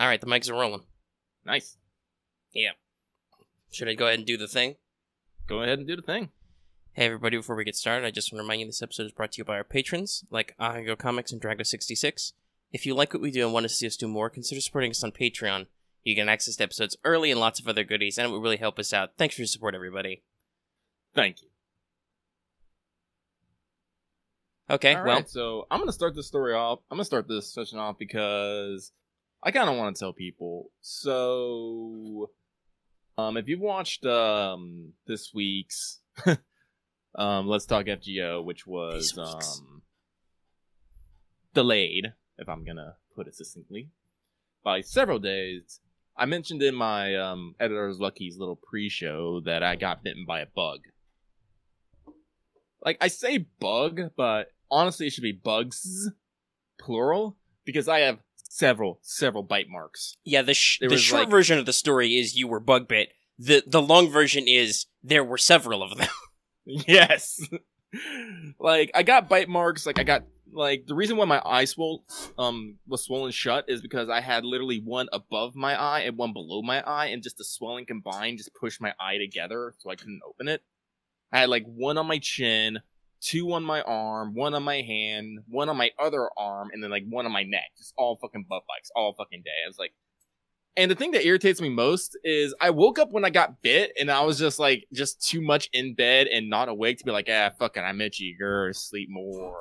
Alright, the mics are rolling. Nice. Yeah. Should I go ahead and do the thing? Go ahead and do the thing. Hey everybody, before we get started, I just want to remind you this episode is brought to you by our patrons, like Go Comics and Drago66. If you like what we do and want to see us do more, consider supporting us on Patreon. You get access to episodes early and lots of other goodies, and it would really help us out. Thanks for your support, everybody. Thank you. Okay, All well... right, so I'm going to start this story off. I'm going to start this session off because I kind of want to tell people. So, if you've watched this week's Let's Talk FGO, which was delayed, if I'm going to put it succinctly, by several days, I mentioned in my Editor's Lucky's little pre-show that I got bitten by a bug. Like, I say bug, but honestly it should be bugs, plural, because I have several bite marks. Yeah, the short version of the story is you were bug bit. The long version is there were several of them. Yes. Like, I got bite marks, the reason why my eye was swollen shut is because I had literally one above my eye and one below my eye, and just the swelling combined just pushed my eye together, so I couldn't open it. I had like one on my chin, two on my arm, one on my hand, one on my other arm, and then like one on my neck. Just all fucking butt bites, all fucking day. I was like, and the thing that irritates me most is I woke up when I got bit, and I was just too much in bed and not awake to be like, fucking, I'm itchy, grr, sleep more.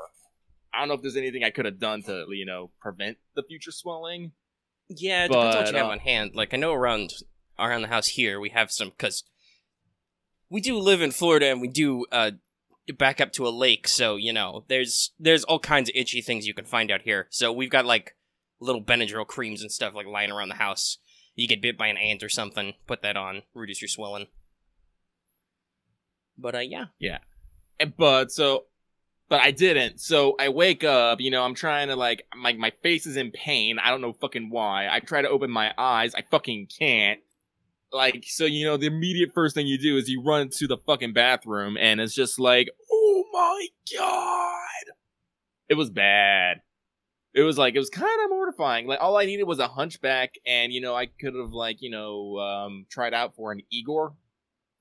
I don't know if there's anything I could have done to, prevent the future swelling. Yeah, it depends on what you have on hand. Like, I know around the house here, we have some, because we do live in Florida, and we do back up to a lake, so, there's all kinds of itchy things you can find out here. So we've got, like, little Benadryl creams and stuff, like, lying around the house. You get bit by an ant or something, put that on, reduce your swelling. But, yeah. Yeah. But I didn't. So I wake up, I'm trying to, my face is in pain. I don't know fucking why. I try to open my eyes. I fucking can't. So, the immediate first thing you do is you run to the fucking bathroom, and it's just like, oh my god! It was bad. It was kind of mortifying. Like, all I needed was a hunchback, and, I could have, tried out for an Igor.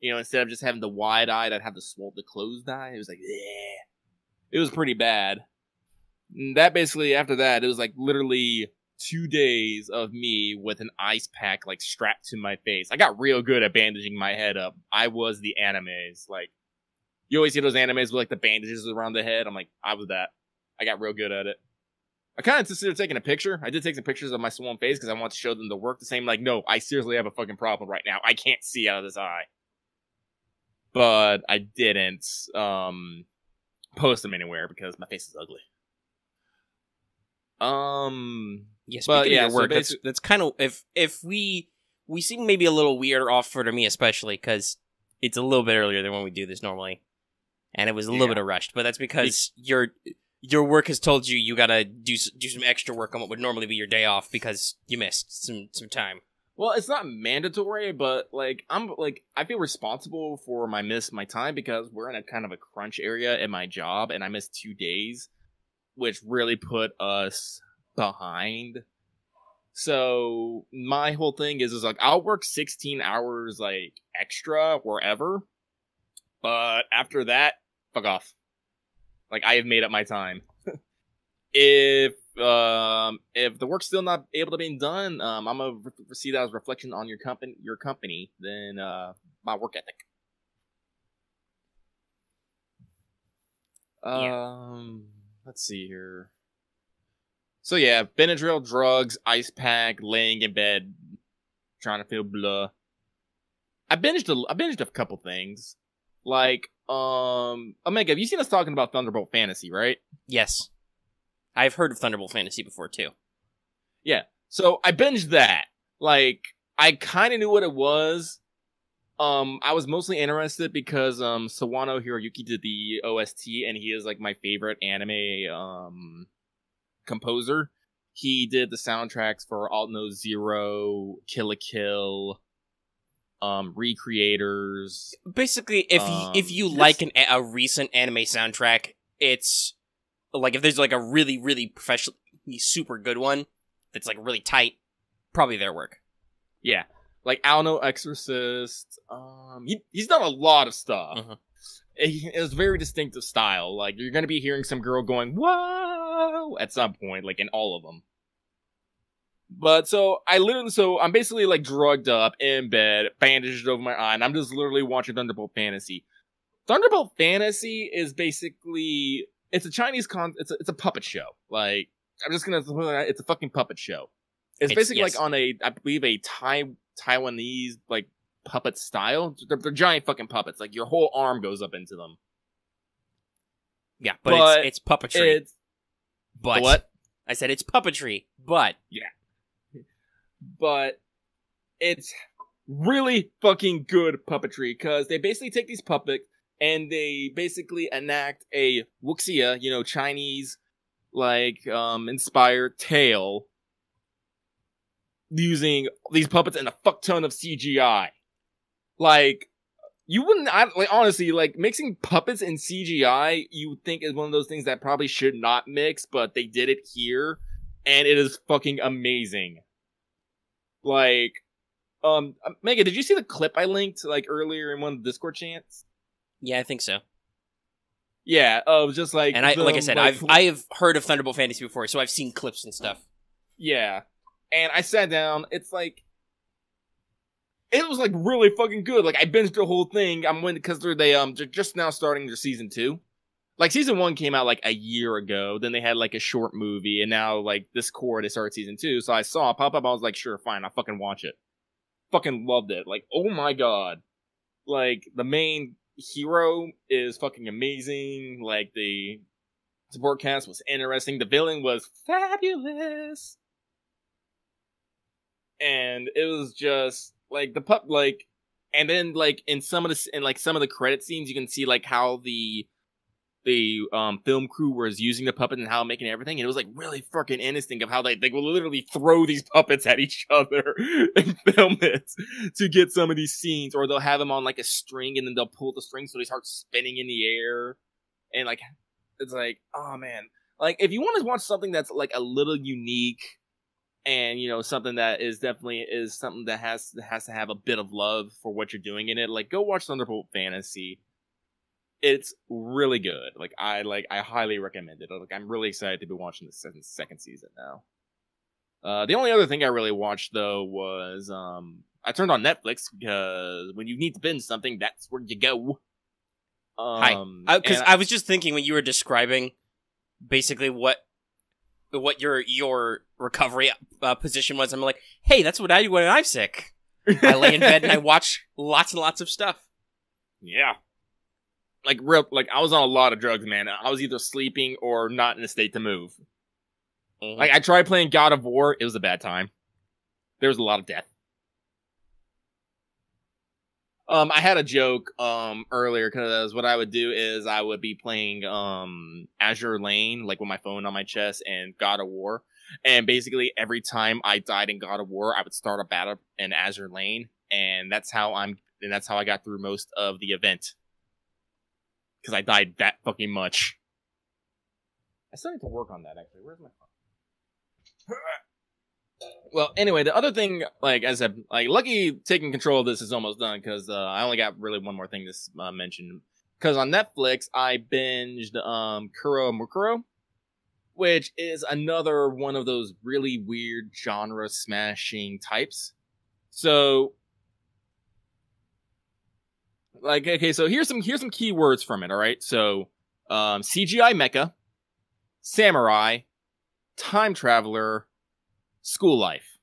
Instead of just having the wide eye, I'd have the closed eye. It was like, yeah. It was pretty bad. And that basically, after that, it was, literally 2 days of me with an ice pack strapped to my face. I got real good at bandaging my head up. I was the animes. You always see those animes with the bandages around the head. I was that. I got real good at it. I kind of considered taking a picture. I did take some pictures of my swollen face because I want to show them the work. The same, no, I seriously have a fucking problem right now. I can't see out of this eye. But I didn't post them anywhere because my face is ugly. Yeah, speaking of your work, that's kind of, if we seem maybe a little weird or off for me especially, because it's a little bit earlier than when we do this normally, and it was a little bit of rushed, but that's because your work has told you gotta do some extra work on what would normally be your day off because you missed some time. Well, it's not mandatory, but I feel responsible for my time because we're in a kind of a crunch area in my job, and I missed 2 days, which really put us behind. So my whole thing is I'll work 16 hours extra wherever, but after that, fuck off. I have made up my time. If the work's still not able to be done, I'm gonna see that as a reflection on your company, than my work ethic. Let's see here. So yeah, Benadryl, drugs, ice pack, laying in bed, trying to feel blah. I binged a couple things. Omega, have you seen us talking about Thunderbolt Fantasy, right? Yes. I've heard of Thunderbolt Fantasy before, too. Yeah. So I binged that. I kind of knew what it was. I was mostly interested because Sawano Hiroyuki did the OST, and he is my favorite anime composer. He did the soundtracks for Alt No Zero, Kill la Kill, Recreators. Basically, if you like a recent anime soundtrack, it's if there's a really, really professionally super good one that's really tight, probably their work. Yeah. Like Alno Exorcist. He's done a lot of stuff. Uh-huh. It was very distinctive style. Like, you're gonna be hearing some girl going, whoa, at some point, like, in all of them. But, so I'm basically, like, drugged up in bed, bandaged over my eye, and I'm just literally watching Thunderbolt Fantasy. Thunderbolt Fantasy is basically, it's a Chinese it's a puppet show. Like, I'm just gonna, it's a fucking puppet show. It's basically, yes, like, on I believe, a Taiwanese, like, puppet style. They're giant fucking puppets. Like, your whole arm goes up into them. Yeah, but it's puppetry. But what? I said it's puppetry, but yeah. But it's really fucking good puppetry, because they basically take these puppets and they basically enact a wuxia, Chinese, like, inspired tale using these puppets and a fuck ton of CGI. Like, you wouldn't, honestly, like, mixing puppets and CGI, you would think is one of those things that probably should not mix, but they did it here, and it is fucking amazing. Like, Megan, did you see the clip I linked, like, earlier in one of the Discord chants? Yeah, I think so. Yeah, just like... And like I said, I have heard of Thunderbolt Fantasy before, so I've seen clips and stuff. Yeah. And I sat down, it's like... It was, like, really fucking good. Like, I binged the whole thing. Because they're just now starting their season 2. Like, season 1 came out, like, a year ago. Then they had, like, a short movie. And now, like, this core, they started season 2. So I saw it pop up. I was like, sure, fine. I'll fucking watch it. Fucking loved it. Like, oh my god. Like, the main hero is fucking amazing. Like, the support cast was interesting. The villain was fabulous. And it was just... Like, and then, like, in some of the credit scenes, you can see, like, how the film crew was using the puppet and how making everything, and it was, like, really fucking interesting of how they will literally throw these puppets at each other and film it to get some of these scenes, or they'll have them on, like, a string, and then they'll pull the string so they start spinning in the air, and, like, it's like, oh, man. Like, if you want to watch something that's, like, a little unique, and, something that is definitely something that has to have a bit of love for what you're doing in it. Like, go watch Thunderbolt Fantasy. It's really good. Like, I highly recommend it. Like, I'm really excited to be watching the second season now. The only other thing I really watched, though, was, I turned on Netflix, because when you need to binge something, that's where you go. Hi. Because I was just thinking when you were describing basically what your recovery position was. I'm like, hey, that's what I do when I'm sick. I lay in bed and I watch lots and lots of stuff. Yeah. Like, I was on a lot of drugs, man. I was either sleeping or not in a state to move. Mm-hmm. Like, I tried playing God of War. It was a bad time. There was a lot of death. I had a joke, earlier, because what I would do is I would be playing, Azure Lane, like, with my phone on my chest, and God of War. And basically, every time I died in God of War, I would start a battle in Azure Lane, and that's how I got through most of the event. Because I died that fucking much. I still need to work on that, actually. Where's my phone? Well, anyway, the other thing, like I said, like, lucky taking control of this is almost done, because I only got really one more thing to mention. Because on Netflix, I binged Kuro Mukuro, which is another one of those really weird genre-smashing types. So, like, okay, so here's some keywords from it, alright? So, CGI mecha, samurai, time traveler, school life.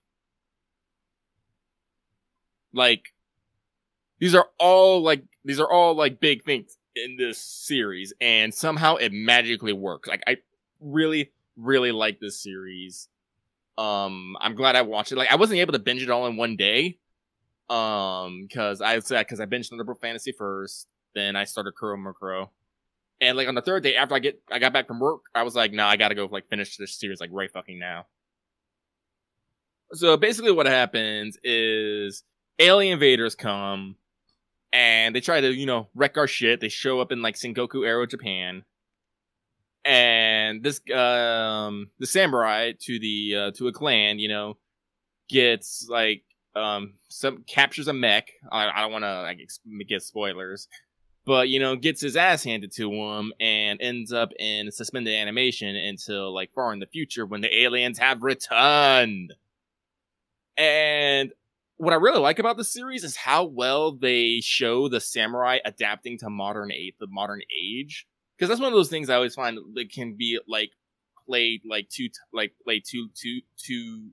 Like, these are all big things in this series, and somehow it magically works. Like, I really, really like this series. I'm glad I watched it. Like, I wasn't able to binge it all in one day. Because I binged Thunderbolt Fantasy first, then I started Kuro Mukuro. And, like, on the third day after I got back from work, I was like, nah, I gotta go, like, finish this series, like, right fucking now. So basically what happens is alien invaders come and they try to, wreck our shit. They show up in, like, Sengoku Aero, Japan. And this, the samurai to a clan, gets like captures a mech. I don't want to get spoilers, but gets his ass handed to him and ends up in suspended animation until like far in the future when the aliens have returned. And what I really like about the series is how well they show the samurai adapting to the modern age. Because that's one of those things I always find that can be like played like too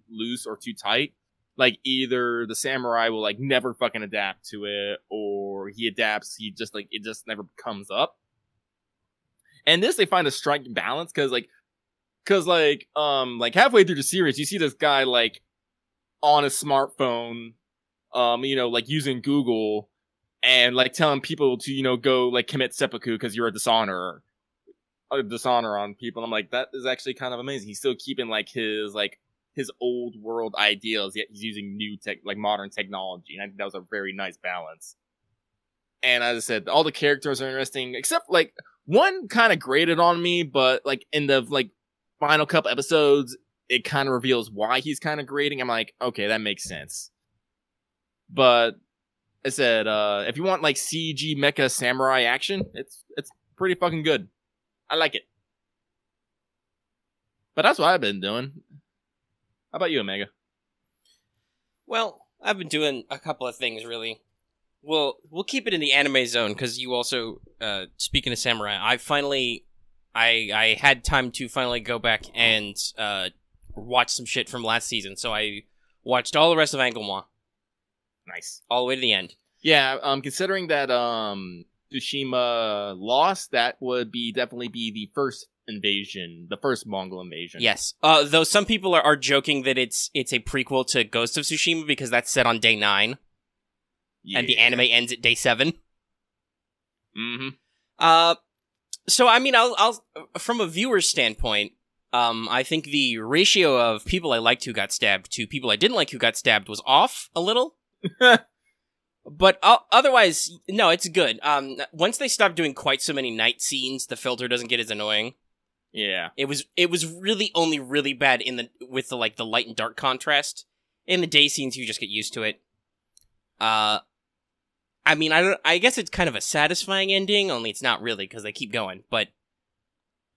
loose or too tight. Like either the samurai will like never fucking adapt to it, or he adapts, he just like it just never comes up. And this they find a striking balance because halfway through the series you see this guy like on a smartphone, like using Google and like telling people to, go like commit seppuku because you're a dishonor on people. And I'm like, that is actually kind of amazing. He's still keeping like his old world ideals, yet he's using new modern technology. And I think that was a very nice balance. And as I said, all the characters are interesting, except like one kind of grated on me, but like in the like final couple episodes, it kind of reveals why he's kind of grating. I'm like, okay, that makes sense. But I said, if you want like CG mecha samurai action, it's pretty fucking good. I like it. But that's what I've been doing. How about you, Omega? Well, I've been doing a couple of things, really. We'll keep it in the anime zone, because you also, speaking of samurai, I had time to finally go back and watch some shit from last season, so I watched all the rest of Anglemois. Nice. All the way to the end. Yeah, considering that Tsushima lost, that would definitely be the first invasion, the first Mongol invasion. Yes. Though some people are joking that it's a prequel to Ghost of Tsushima because that's set on day 9. Yeah. And the anime ends at day 7. Mm-hmm. So I mean, I'll from a viewer's standpoint, I think the ratio of people I liked who got stabbed to people I didn't like who got stabbed was off a little. But otherwise, no, it's good. Once they stopped doing quite so many night scenes, the filter doesn't get as annoying. Yeah. It was really only really bad with the light and dark contrast. In the day scenes, you just get used to it. I mean, I guess it's kind of a satisfying ending, only it's not really because they keep going. But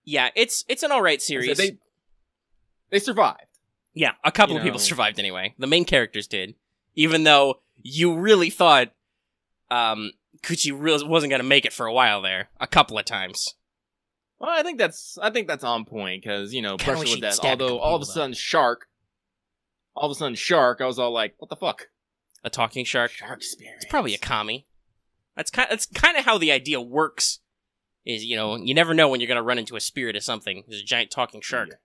yeah, it's an alright series. So they survived. Yeah, a couple of people survived anyway. The main characters did, even though you really thought Kuchi wasn't going to make it for a while there, a couple of times. Well, I think that's on point because pressure with that. Although all of a sudden shark, I was all like, what the fuck? A talking shark? Shark spirit. It's probably a kami. That's kind of how the idea works. Is you never know when you're gonna run into a spirit of something. There's a giant talking shark.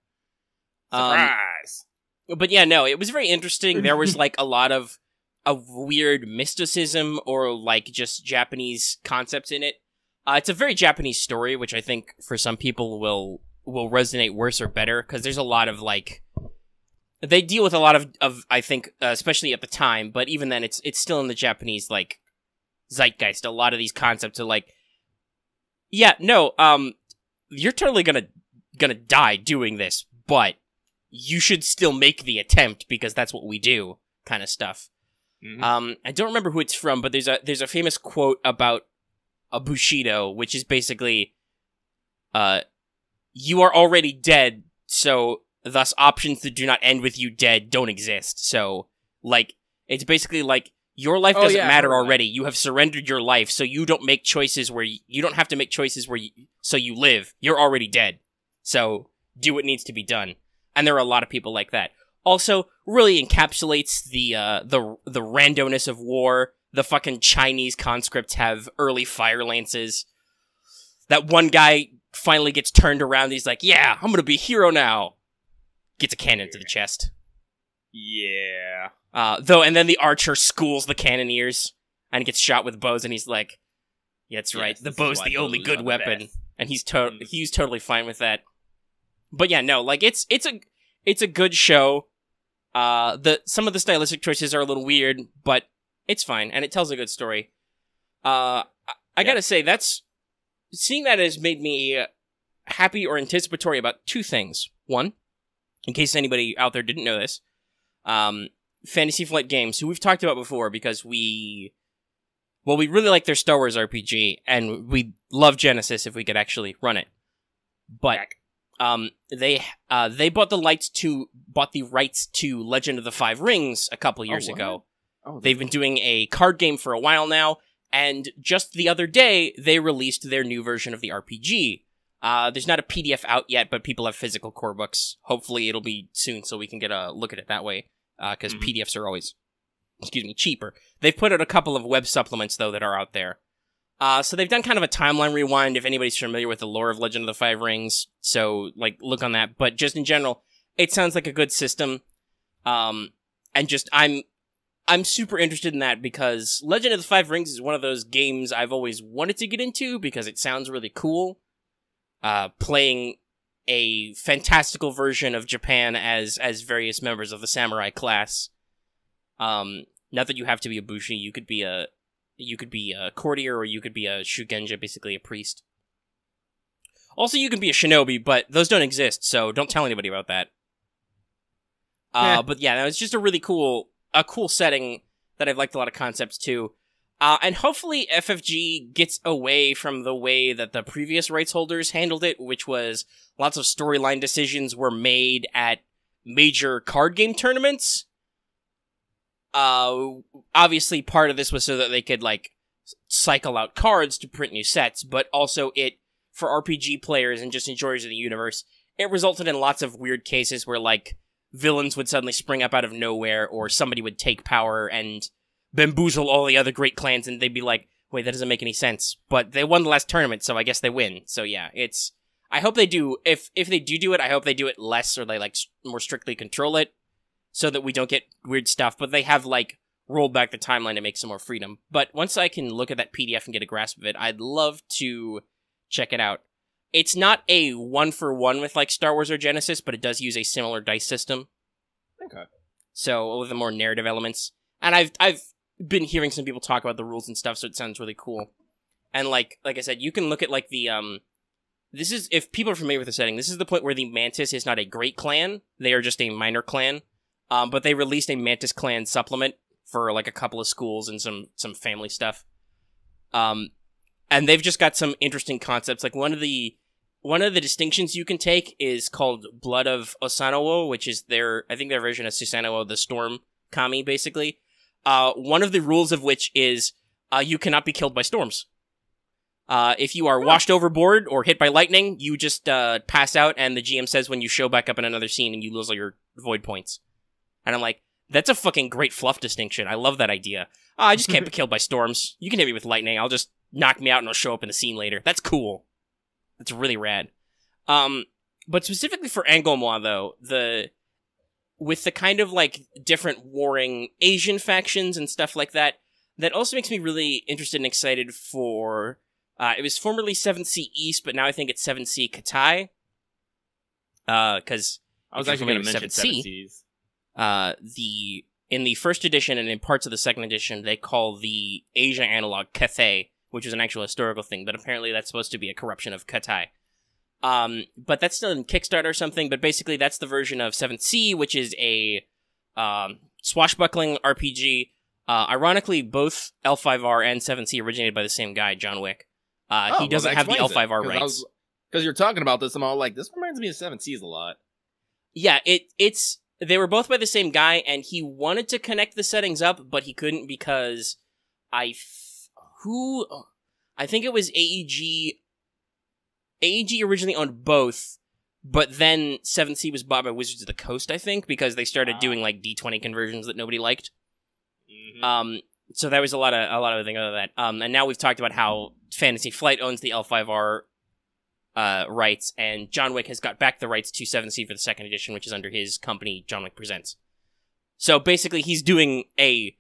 Surprise! But yeah, no, it was very interesting. There was like a lot of weird mysticism or like just Japanese concepts in it. It's a very Japanese story, which I think for some people will resonate worse or better because there's a lot of like. They deal with a lot of I think, especially at the time, but even then, it's still in the Japanese, like, zeitgeist. A lot of these concepts are like, yeah, no, you're totally gonna die doing this, but you should still make the attempt because that's what we do, kind of stuff. Mm-hmm. I don't remember who it's from, but there's a famous quote about a Bushido, which is basically, you are already dead, so... Thus, options that do not end with you dead don't exist. So, like, it's basically like, your life doesn't matter already. You have surrendered your life, so you don't make choices where you don't have to make choices so you live. You're already dead. So, do what needs to be done. And there are a lot of people like that. Also, really encapsulates the randomness of war. The fucking Chinese conscripts have early fire lances. That one guy finally gets turned around. He's like, yeah, I'm gonna be a hero now. Gets a cannon to the chest. Yeah. And then the archer schools the cannoneers and gets shot with bows, and he's like, yeah, that's right, the bow's the only good weapon. And he's totally fine with that. But yeah, no, like, it's a good show. Some of the stylistic choices are a little weird, but it's fine, and it tells a good story. I gotta say, seeing that has made me happy or anticipatory about two things. One, in case anybody out there didn't know this, Fantasy Flight Games, who we've talked about before because we really like their Star Wars RPG, and we love Genesis if we could actually run it. But they bought the rights to Legend of the Five Rings a couple years ago. They've been doing a card game for a while now, and just the other day they released their new version of the RPG. There's not a PDF out yet, but people have physical core books. Hopefully it'll be soon so we can get a look at it that way, because PDFs are always, cheaper. They've put out a couple of web supplements, though, that are out there. So they've done kind of a timeline rewind, if anybody's familiar with the lore of Legend of the Five Rings, so, look on that. But just in general, it sounds like a good system, and just, I'm super interested in that, because Legend of the Five Rings is one of those games I've always wanted to get into, because it sounds really cool. Playing a fantastical version of Japan as various members of the samurai class. Not that you have to be a bushi, you could be a courtier, or you could be a shugenja, basically a priest. Also, you can be a shinobi, but those don't exist, so don't tell anybody about that. But yeah, it's just a really cool setting that I've liked a lot of concepts too. And hopefully FFG gets away from the way that the previous rights holders handled it, which was lots of storyline decisions were made at major card game tournaments. Obviously part of this was so that they could, cycle out cards to print new sets, but also for RPG players and just enjoyers of the universe, it resulted in lots of weird cases where, villains would suddenly spring up out of nowhere, or somebody would take power and bamboozle all the other great clans, and they'd be like, wait, that doesn't make any sense. But they won the last tournament, so I guess they win. So yeah, I hope they do, if they do it, I hope they do it less, or they, more strictly control it, so that we don't get weird stuff. But they have, rolled back the timeline to make some more freedom. But once I can look at that PDF and get a grasp of it, I'd love to check it out. It's not a one-for-one with, Star Wars or Genesis, but it does use a similar dice system. Okay. So, with the more narrative elements. And I've been hearing some people talk about the rules and stuff, so it sounds really cool. And like I said, you can look at this is, if people are familiar with the setting, this is the point where the Mantis is not a great clan, they are just a minor clan, but they released a Mantis clan supplement for a couple of schools and some family stuff. And they've just got some interesting concepts. One of the distinctions you can take is called Blood of Osanowo, which is their version of Susanoo, the Storm Kami, basically. One of the rules of which is you cannot be killed by storms. If you are washed overboard or hit by lightning, you just pass out, and the GM says when you show back up in another scene and you lose all your void points. And I'm like, that's a fucking great fluff distinction. I love that idea. I just can't be killed by storms. You can hit me with lightning. I'll just knock me out and I'll show up in the scene later. That's cool. That's really rad. But specifically for Angolmois, though, with the kind of different warring Asian factions and stuff like that, that also makes me really interested and excited for, it was formerly 7th Sea East, but now I think it's 7th Sea Katai. Because I was actually going to mention 7th Seas. In the first edition and in parts of the second edition, they call the Asia analog Cathay, which is an actual historical thing, but apparently that's supposed to be a corruption of Katai. But that's still in Kickstarter or something, but basically that's the version of 7th Sea, which is a swashbuckling RPG. Ironically, both L5R and 7th Sea originated by the same guy, John Wick. He doesn't have the L5R rights. Because you're talking about this, I'm all like, this reminds me of 7th Seas a lot. Yeah, they were both by the same guy, and he wanted to connect the settings up, but he couldn't because I think it was AEG. AEG originally owned both, but then 7th Sea was bought by Wizards of the Coast, I think, because they started doing D20 conversions that nobody liked. Mm-hmm. So that was a lot of things other than that. And now we've talked about how Fantasy Flight owns the L5R rights, and John Wick has got back the rights to 7th Sea for the second edition, which is under his company, John Wick Presents. So basically, he's doing his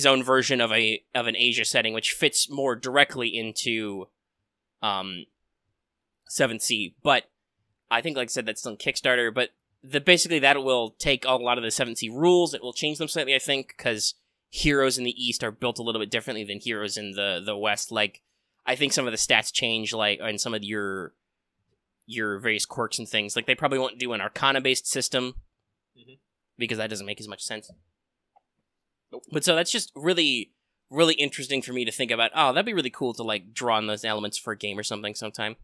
own version of an Asia setting, which fits more directly into 7th Sea. But I think, like I said, that's still in Kickstarter. But basically, that will take a lot of the 7th Sea rules. It will change them slightly, I think, because heroes in the East are built a little bit differently than heroes in the West. I think some of the stats change, and some of your various quirks and things. They probably won't do an Arcana-based system. Mm-hmm. because that doesn't make as much sense. But so that's just really, really interesting for me to think about. Oh, that'd be really cool to like draw on those elements for a game or something sometime.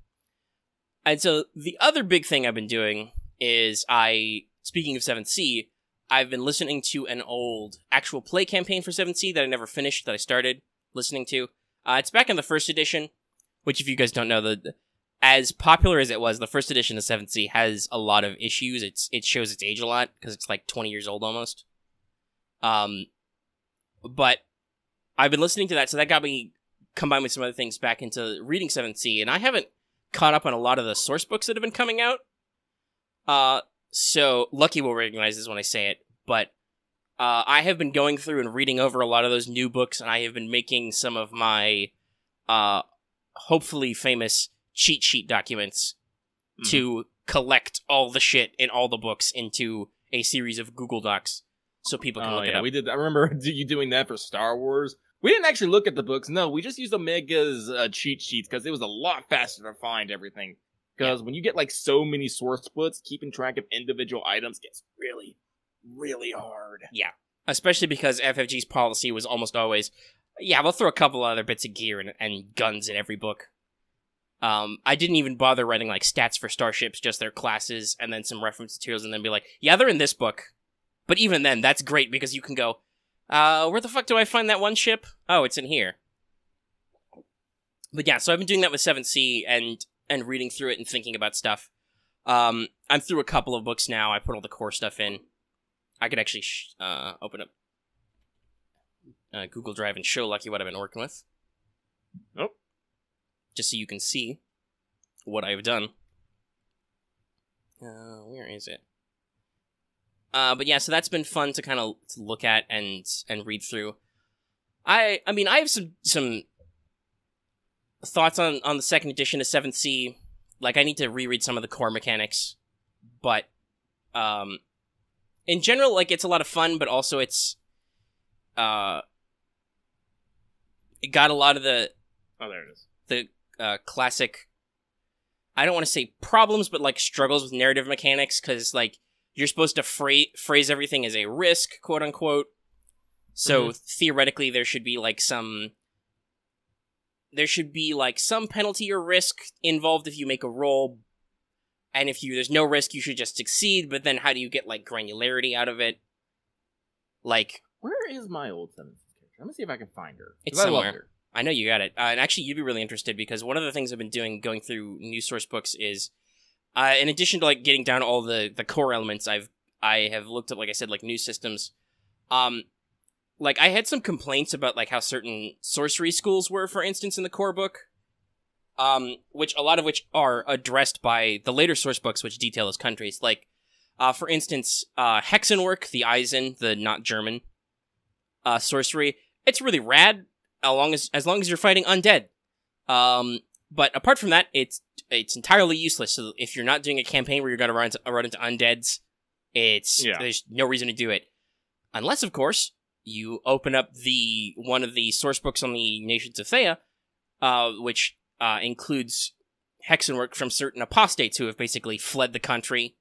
And so the other big thing I've been doing is speaking of 7th Sea, I've been listening to an old actual play campaign for 7th Sea that I never finished, that I started listening to. It's back in the first edition, which if you guys don't know, as popular as it was, the first edition of 7th Sea has a lot of issues. It shows its age a lot, because it's like 20 years old almost. But I've been listening to that, so that got me, combined with some other things, back into reading 7th Sea, and I haven't caught up on a lot of the source books that have been coming out. So Lucky will recognize this when I say it, but I have been going through and reading over a lot of those new books, and I have been making some of my hopefully famous cheat sheet documents to collect all the shit in all the books into a series of Google Docs so people can look it up. We did. I remember you doing that for Star Wars. We didn't actually look at the books. No, we just used Omega's cheat sheets because it was a lot faster to find everything. Because when you get like so many source books, keeping track of individual items gets really, really hard. Yeah, especially because FFG's policy was almost always, we'll throw a couple other bits of gear and guns in every book. I didn't even bother writing like stats for starships, just their classes and then some reference materials, and then be like, yeah, they're in this book. But even then, that's great because you can go, where the fuck do I find that one ship? Oh, it's in here. But yeah, so I've been doing that with 7th Sea and reading through it and thinking about stuff. I'm through a couple of books now. I put all the core stuff in. I could actually open up Google Drive and show Lucky what I've been working with. Oh. Just so you can see what I've done. Where is it? But yeah, so that's been fun to kind of look at and read through. I mean, I have some thoughts on the second edition of 7th Sea. Like, I need to reread some of the core mechanics. But, in general, like, it's a lot of fun, but also it got a lot of the... Oh, there it is. The classic... I don't want to say problems, but, like, struggles with narrative mechanics, because, like, you're supposed to phrase everything as a risk, quote-unquote. So, theoretically, there should be, like, some penalty or risk involved if you make a roll. And if there's no risk, you should just succeed. But then how do you get, like, granularity out of it? Like... Where is my old 7th character? I'm gonna see if I can find her. It's somewhere. I know you got it. And actually, you'd be really interested, because one of the things I've been doing, going through new source books, is... in addition to, like, getting down to all the core elements, I have looked at, like I said, like, new systems. Like, I had some complaints about, like, how certain sorcery schools were, for instance, in the core book. Which, a lot of which are addressed by the later source books, which detail those countries. Like, for instance, Hexenwerk, the Eisen, the not German, sorcery, it's really rad, as long as you're fighting undead. But apart from that, it's entirely useless. So if you're not doing a campaign where you're going to run into undeads, there's no reason to do it. Unless, of course, you open up one of the source books on the Nations of Thea, which includes Hexenwerk from certain apostates who have basically fled the country,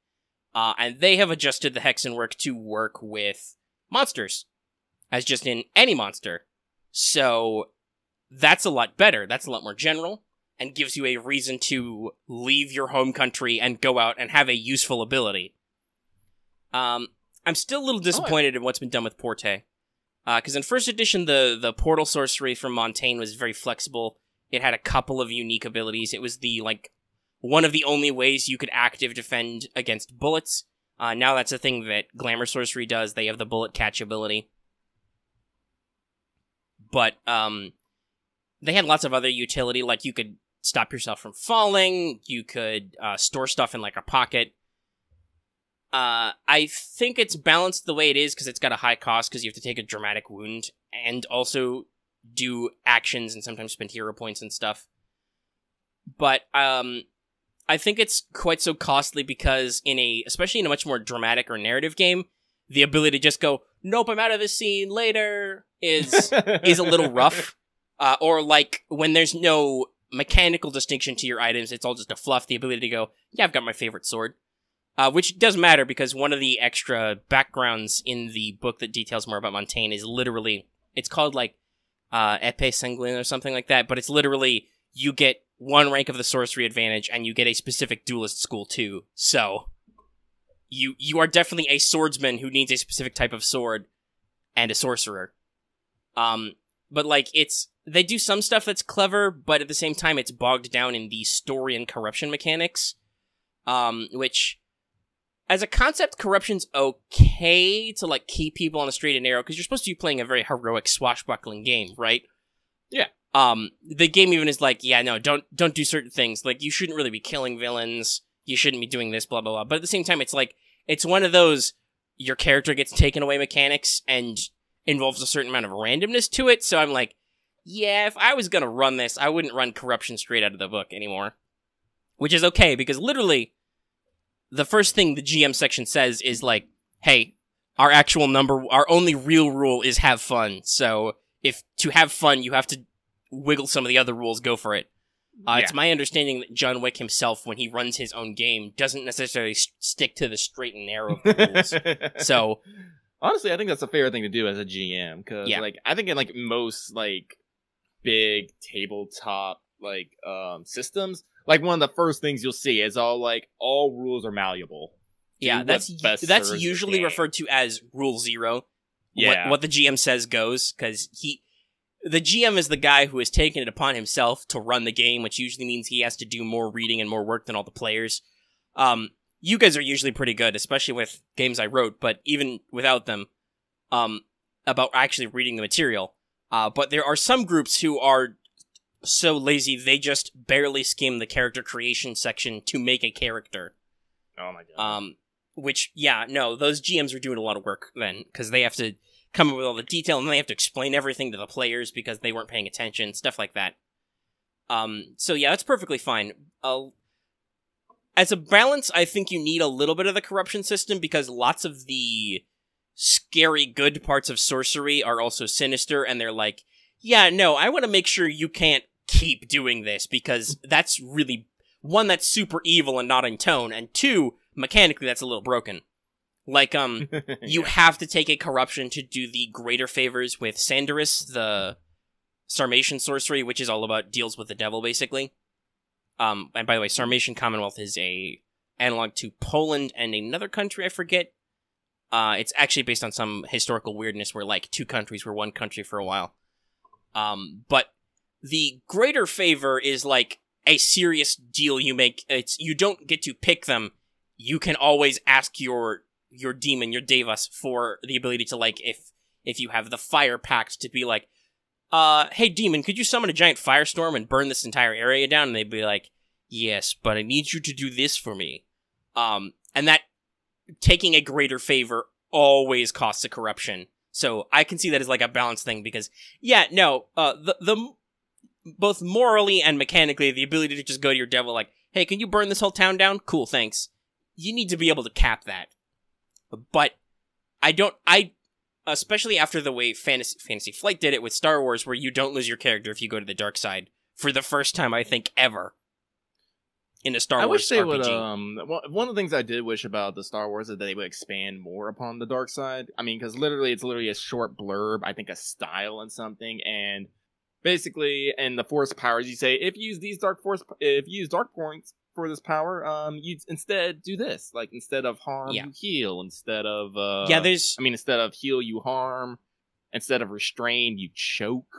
and they have adjusted the Hexenwerk to work with monsters, as just in any monster. So that's a lot better. That's a lot more general, and gives you a reason to leave your home country and go out and have a useful ability. I'm still a little disappointed in what's been done with Porte. Because in first edition, the portal sorcery from Montaigne was very flexible. It had a couple of unique abilities. It was one of the only ways you could active defend against bullets. Now that's a thing that Glamour Sorcery does. They have the bullet catch ability. But, they had lots of other utility, like you could stop yourself from falling, you could store stuff in, like, a pocket. I think it's balanced the way it is, because it's got a high cost, because you have to take a dramatic wound, and also do actions and sometimes spend hero points and stuff. But, I think it's quite so costly because especially in a much more dramatic or narrative game, the ability to just go, nope, I'm out of this scene later, is a little rough. Or, like, when there's no mechanical distinction to your items, it's all just a fluff, the ability to go, yeah, I've got my favorite sword. Which does matter because one of the extra backgrounds in the book that details more about Montaigne is literally, it's called like épée sanguine or something like that, but it's literally you get 1 rank of the sorcery advantage and you get a specific duelist school too. So you are definitely a swordsman who needs a specific type of sword and a sorcerer. But like they do some stuff that's clever, but at the same time it's bogged down in the story and corruption mechanics. Which as a concept, corruption's okay to like keep people on the straight and narrow because you're supposed to be playing a very heroic swashbuckling game, right? Yeah. The game even is like, yeah, no, don't do certain things. Like, you shouldn't really be killing villains. You shouldn't be doing this, blah, blah, blah. But at the same time, it's like, it's one of those, your character gets taken away mechanics and involves a certain amount of randomness to it. So I'm like, yeah, if I was gonna run this, I wouldn't run corruption straight out of the book anymore. Which is okay, because literally, the first thing the GM section says is like, hey, our only real rule is have fun. So if to have fun, you have to wiggle some of the other rules, go for it. It's my understanding that John Wick himself, when he runs his own game, doesn't necessarily stick to the straight and narrow of the rules. So, honestly, I think that's a fair thing to do as a GM, because like I think in like most like big tabletop like systems, like one of the first things you'll see is all rules are malleable. Yeah, that's usually referred to as Rule 0. Yeah, what the GM says goes, because the GM is the guy who has taken it upon himself to run the game, which usually means he has to do more reading and more work than all the players. You guys are usually pretty good, especially with games I wrote, but even without them, about actually reading the material. But there are some groups who are so lazy they just barely skim the character creation section to make a character. Oh my god. Those GMs are doing a lot of work then, because they have to come up with all the detail, and they have to explain everything to the players because they weren't paying attention, stuff like that. So yeah, that's perfectly fine. As a balance, I think you need a little bit of the corruption system, because lots of the scary good parts of sorcery are also sinister, and they're like, yeah, no, I want to make sure you can't keep doing this, because that's really, one, that's super evil and not in tone, and two, mechanically that's a little broken. Like, you have to take a corruption to do the greater favors with Sandaris, the Sarmatian sorcery, which is all about deals with the devil, basically. And by the way, Sarmatian Commonwealth is a analog to Poland and another country, I forget. It's actually based on some historical weirdness where, like, 2 countries were 1 country for a while. But the greater favor is, like, a serious deal you make. You don't get to pick them. You can always ask your demon, your devas, for the ability to, like, if you have the fire pact, to be like, hey demon, could you summon a giant firestorm and burn this entire area down? And they'd be like, yes, but I need you to do this for me. And that, taking a greater favor always costs a corruption. So I can see that as like a balanced thing, because, yeah, no, the both morally and mechanically, the ability to just go to your devil like, hey, can you burn this whole town down? Cool, thanks. You need to be able to cap that. But especially after the way Fantasy Flight did it with Star Wars, where you don't lose your character if you go to the dark side, for the first time, I think, ever, in a Star Wars RPG. I wish they would, one of the things I did wish about the Star Wars is that they would expand more upon the dark side. I mean, because it's literally a short blurb, I think a style and something, and basically, in the Force powers, you say, if you use dark points for this power, you instead do this. Like, instead of harm, you heal. Instead of instead of heal, you harm. Instead of restrain, you choke.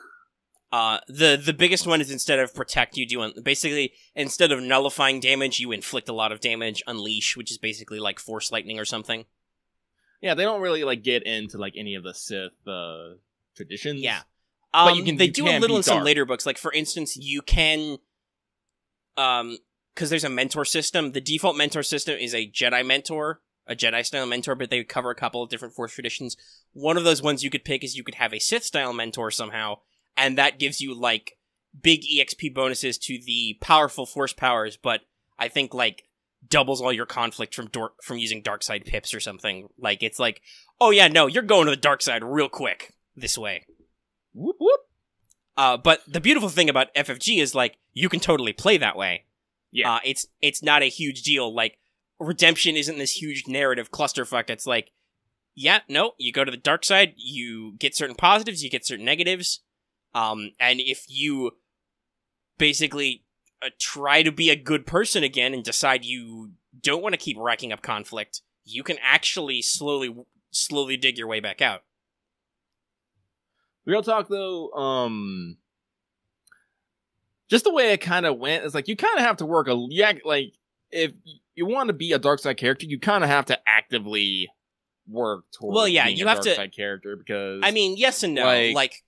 The biggest one is instead of protect, you do basically, instead of nullifying damage, you inflict a lot of damage. Unleash, which is basically like force lightning or something. Yeah, they don't really like get into like any of the Sith traditions. Yeah, but they do a little in some later books. Like, for instance, you can because there's a mentor system. The default mentor system is a Jedi mentor, a Jedi-style mentor, but they cover a couple of different Force traditions. One of those ones you could pick is you could have a Sith-style mentor somehow, and that gives you, like, big EXP bonuses to the powerful Force powers, but I think, like, doubles all your conflict from using dark side pips or something. Like, it's like, oh yeah, no, you're going to the dark side real quick this way. Whoop whoop. But the beautiful thing about FFG is, like, you can totally play that way. Yeah. It's not a huge deal. Like, redemption isn't this huge narrative clusterfuck. It's like, yeah, no, you go to the dark side, you get certain positives, you get certain negatives, and if you basically try to be a good person again and decide you don't want to keep racking up conflict, you can actually slowly dig your way back out. Real talk though, just the way it kind of went is like you kind of have to work like if you want to be a dark side character, you kind of have to actively work towards being a dark side character, because I mean, yes and no. Like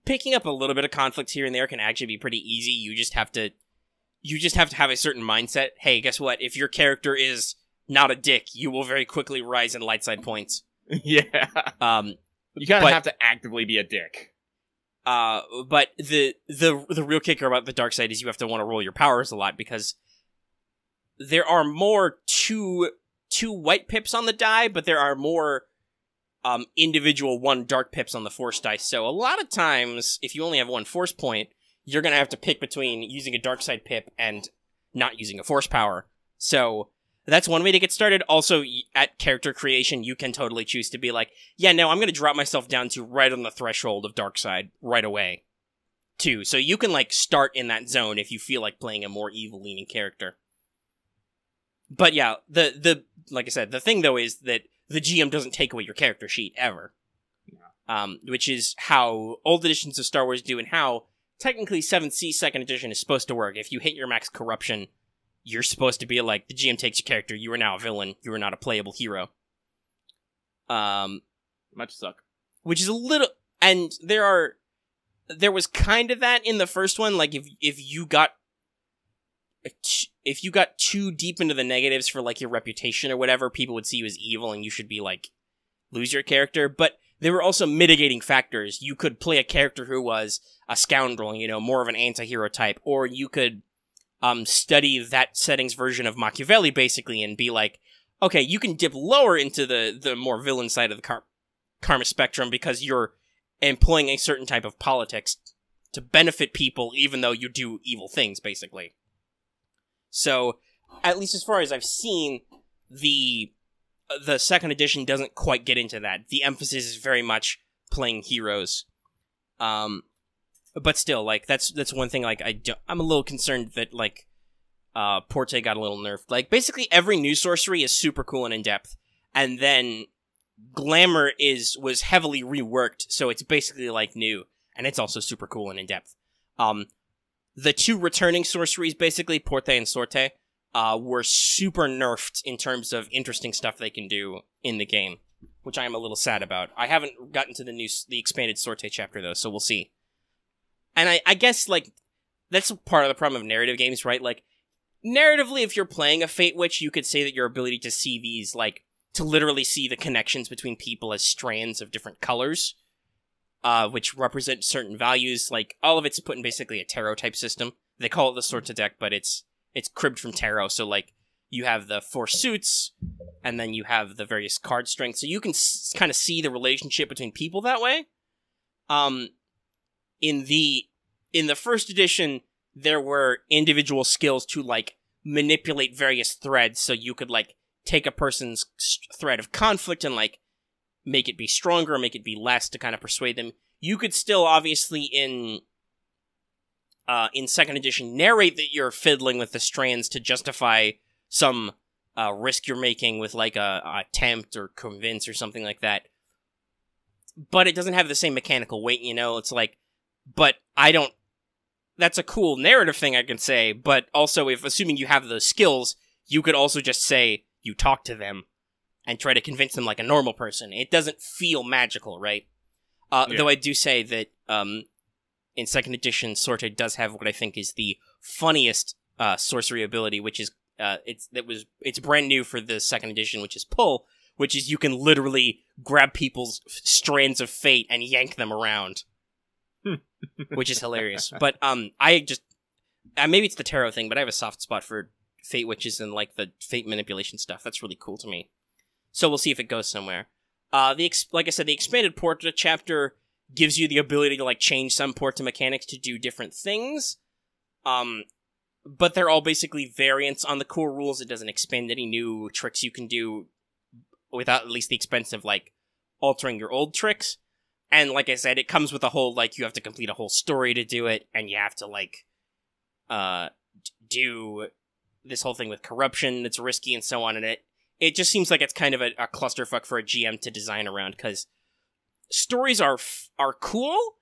picking up a little bit of conflict here and there can actually be pretty easy. You just have to have a certain mindset. Hey, guess what? If your character is not a dick, you will very quickly rise in light side points. Yeah. You kind of have to actively be a dick. But the real kicker about the dark side is you have to want to roll your powers a lot, because there are more two white pips on the die, but there are more individual one dark pips on the force dice. So a lot of times, if you only have one force point, you're going to have to pick between using a dark side pip and not using a force power. So that's one way to get started. Also, at character creation, you can totally choose to be like, yeah, no, I'm going to drop myself down to right on the threshold of dark side right away, too. So you can, like, start in that zone if you feel like playing a more evil-leaning character. But yeah, like I said, the thing, though, is that the GM doesn't take away your character sheet, ever. Which is how old editions of Star Wars do, and how, technically, 7th C 2nd edition is supposed to work. If you hit your max corruption, you're supposed to be like, the GM takes your character, you are now a villain, you are not a playable hero. Much suck. Which is a little, and there was kind of that in the first one, like, if you got too deep into the negatives for, like, your reputation or whatever, people would see you as evil and you should be, like, lose your character. But there were also mitigating factors. You could play a character who was a scoundrel, more of an anti-hero type, or you could study that setting's version of Machiavelli, basically, and be like, okay, you can dip lower into the more villain side of the karma spectrum because you're employing a certain type of politics to benefit people, even though you do evil things, basically. So, at least as far as I've seen, the 2nd edition doesn't quite get into that. The emphasis is very much playing heroes. But still, like, that's one thing, like, I'm a little concerned that, like, Porte got a little nerfed. Like, basically every new sorcery is super cool and in-depth, and then Glamour was heavily reworked, so it's basically, like, new, and it's also super cool and in-depth. The two returning sorceries, basically, Porte and Sorte, were super nerfed in terms of interesting stuff they can do in the game, which I am a little sad about. I haven't gotten to the expanded Sorte chapter, though, so we'll see. And I guess, like, that's part of the problem of narrative games, right? Like, narratively, if you're playing a Fate Witch, you could say that your ability to see these, like, to literally see the connections between people as strands of different colors, which represent certain values, like, all of it's put in basically a tarot-type system. They call it the Sorta deck, but it's cribbed from tarot, so, like, you have the 4 suits, and then you have the various card strengths, so you can kind of see the relationship between people that way. In the 1st edition, there were individual skills to, like, manipulate various threads, so you could, like, take a person's thread of conflict and, like, make it be stronger, make it be less to kind of persuade them. You could still, obviously, in 2nd edition, narrate that you're fiddling with the strands to justify some risk you're making with, like, a tempt or convince or something like that. But it doesn't have the same mechanical weight, It's like, but that's a cool narrative thing I can say, but also, assuming you have those skills, you could also just say you talk to them and try to convince them like a normal person. It doesn't feel magical, right? Though I do say that in 2nd edition, Sorte does have what I think is the funniest sorcery ability, which is it's brand new for the 2nd edition, which is Pull, which is you can literally grab people's strands of fate and yank them around. Which is hilarious. But maybe it's the tarot thing, but I have a soft spot for Fate Witches and, like, the fate manipulation stuff. That's really cool to me. So we'll see if it goes somewhere. Like I said, the expanded Porta chapter gives you the ability to, like, change some Porta mechanics to do different things. but they're all basically variants on the core rules. It doesn't expand any new tricks you can do without at least the expense of, like, altering your old tricks. And like I said, it comes with a whole, like, you have to complete a whole story to do it, and you have to, like, do this whole thing with corruption that's risky and so on, and it just seems like it's kind of a clusterfuck for a GM to design around, because stories are cool,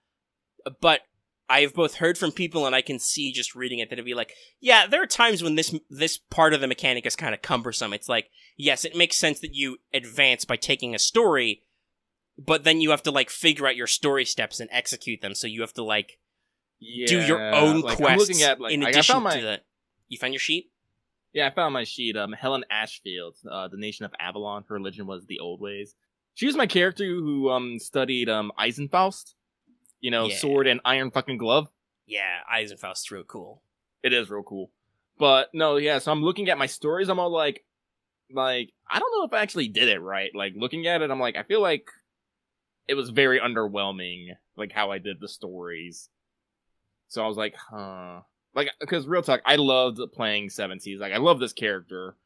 but I've both heard from people and I can see just reading it that it'd be like, yeah, there are times when this part of the mechanic is kind of cumbersome. It's like, yes, it makes sense that you advance by taking a story, but then you have to, like, figure out your story steps and execute them, so you have to, like, do your own quests. I'm looking at, like, in addition to that. You found your sheet? Yeah, I found my sheet. Helen Ashfield, the nation of Avalon. Her religion was the old ways. She was my character who studied Eisenfaust. You know, sword and iron fucking glove. Yeah, Eisenfaust's real cool. It is real cool. But no, yeah. So I'm looking at my stories. I'm all like, I don't know if I actually did it right. Like, looking at it, I'm like, I feel like it was very underwhelming, like how I did the stories. So I was like, huh. Like, because real talk, I loved playing Seven Seas. Like, I love this character.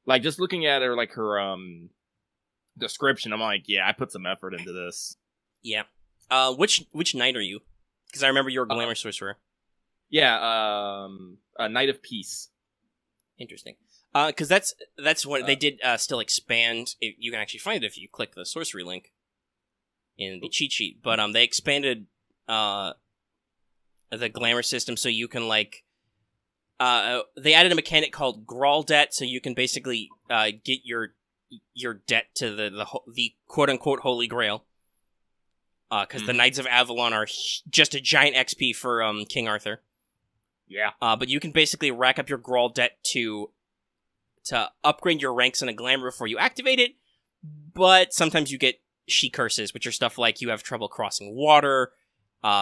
Like, just looking at her, like, her, description, I'm like, yeah, I put some effort into this. Yeah. Which knight are you? Because I remember you're a glamour sorcerer. Yeah, a Knight of Peace. Interesting. Because that's what they did, still expand. You can actually find it if you click the sorcery link in the cheat sheet. But, they expanded, the glamour system, so you can, like, they added a mechanic called Grawl debt, so you can basically get your debt to the quote unquote Holy Grail. Because the Knights of Avalon are just a giant XP for King Arthur. Yeah. But you can basically rack up your Grawl debt to upgrade your ranks in a glamour before you activate it. But sometimes you get she curses, which are stuff like you have trouble crossing water.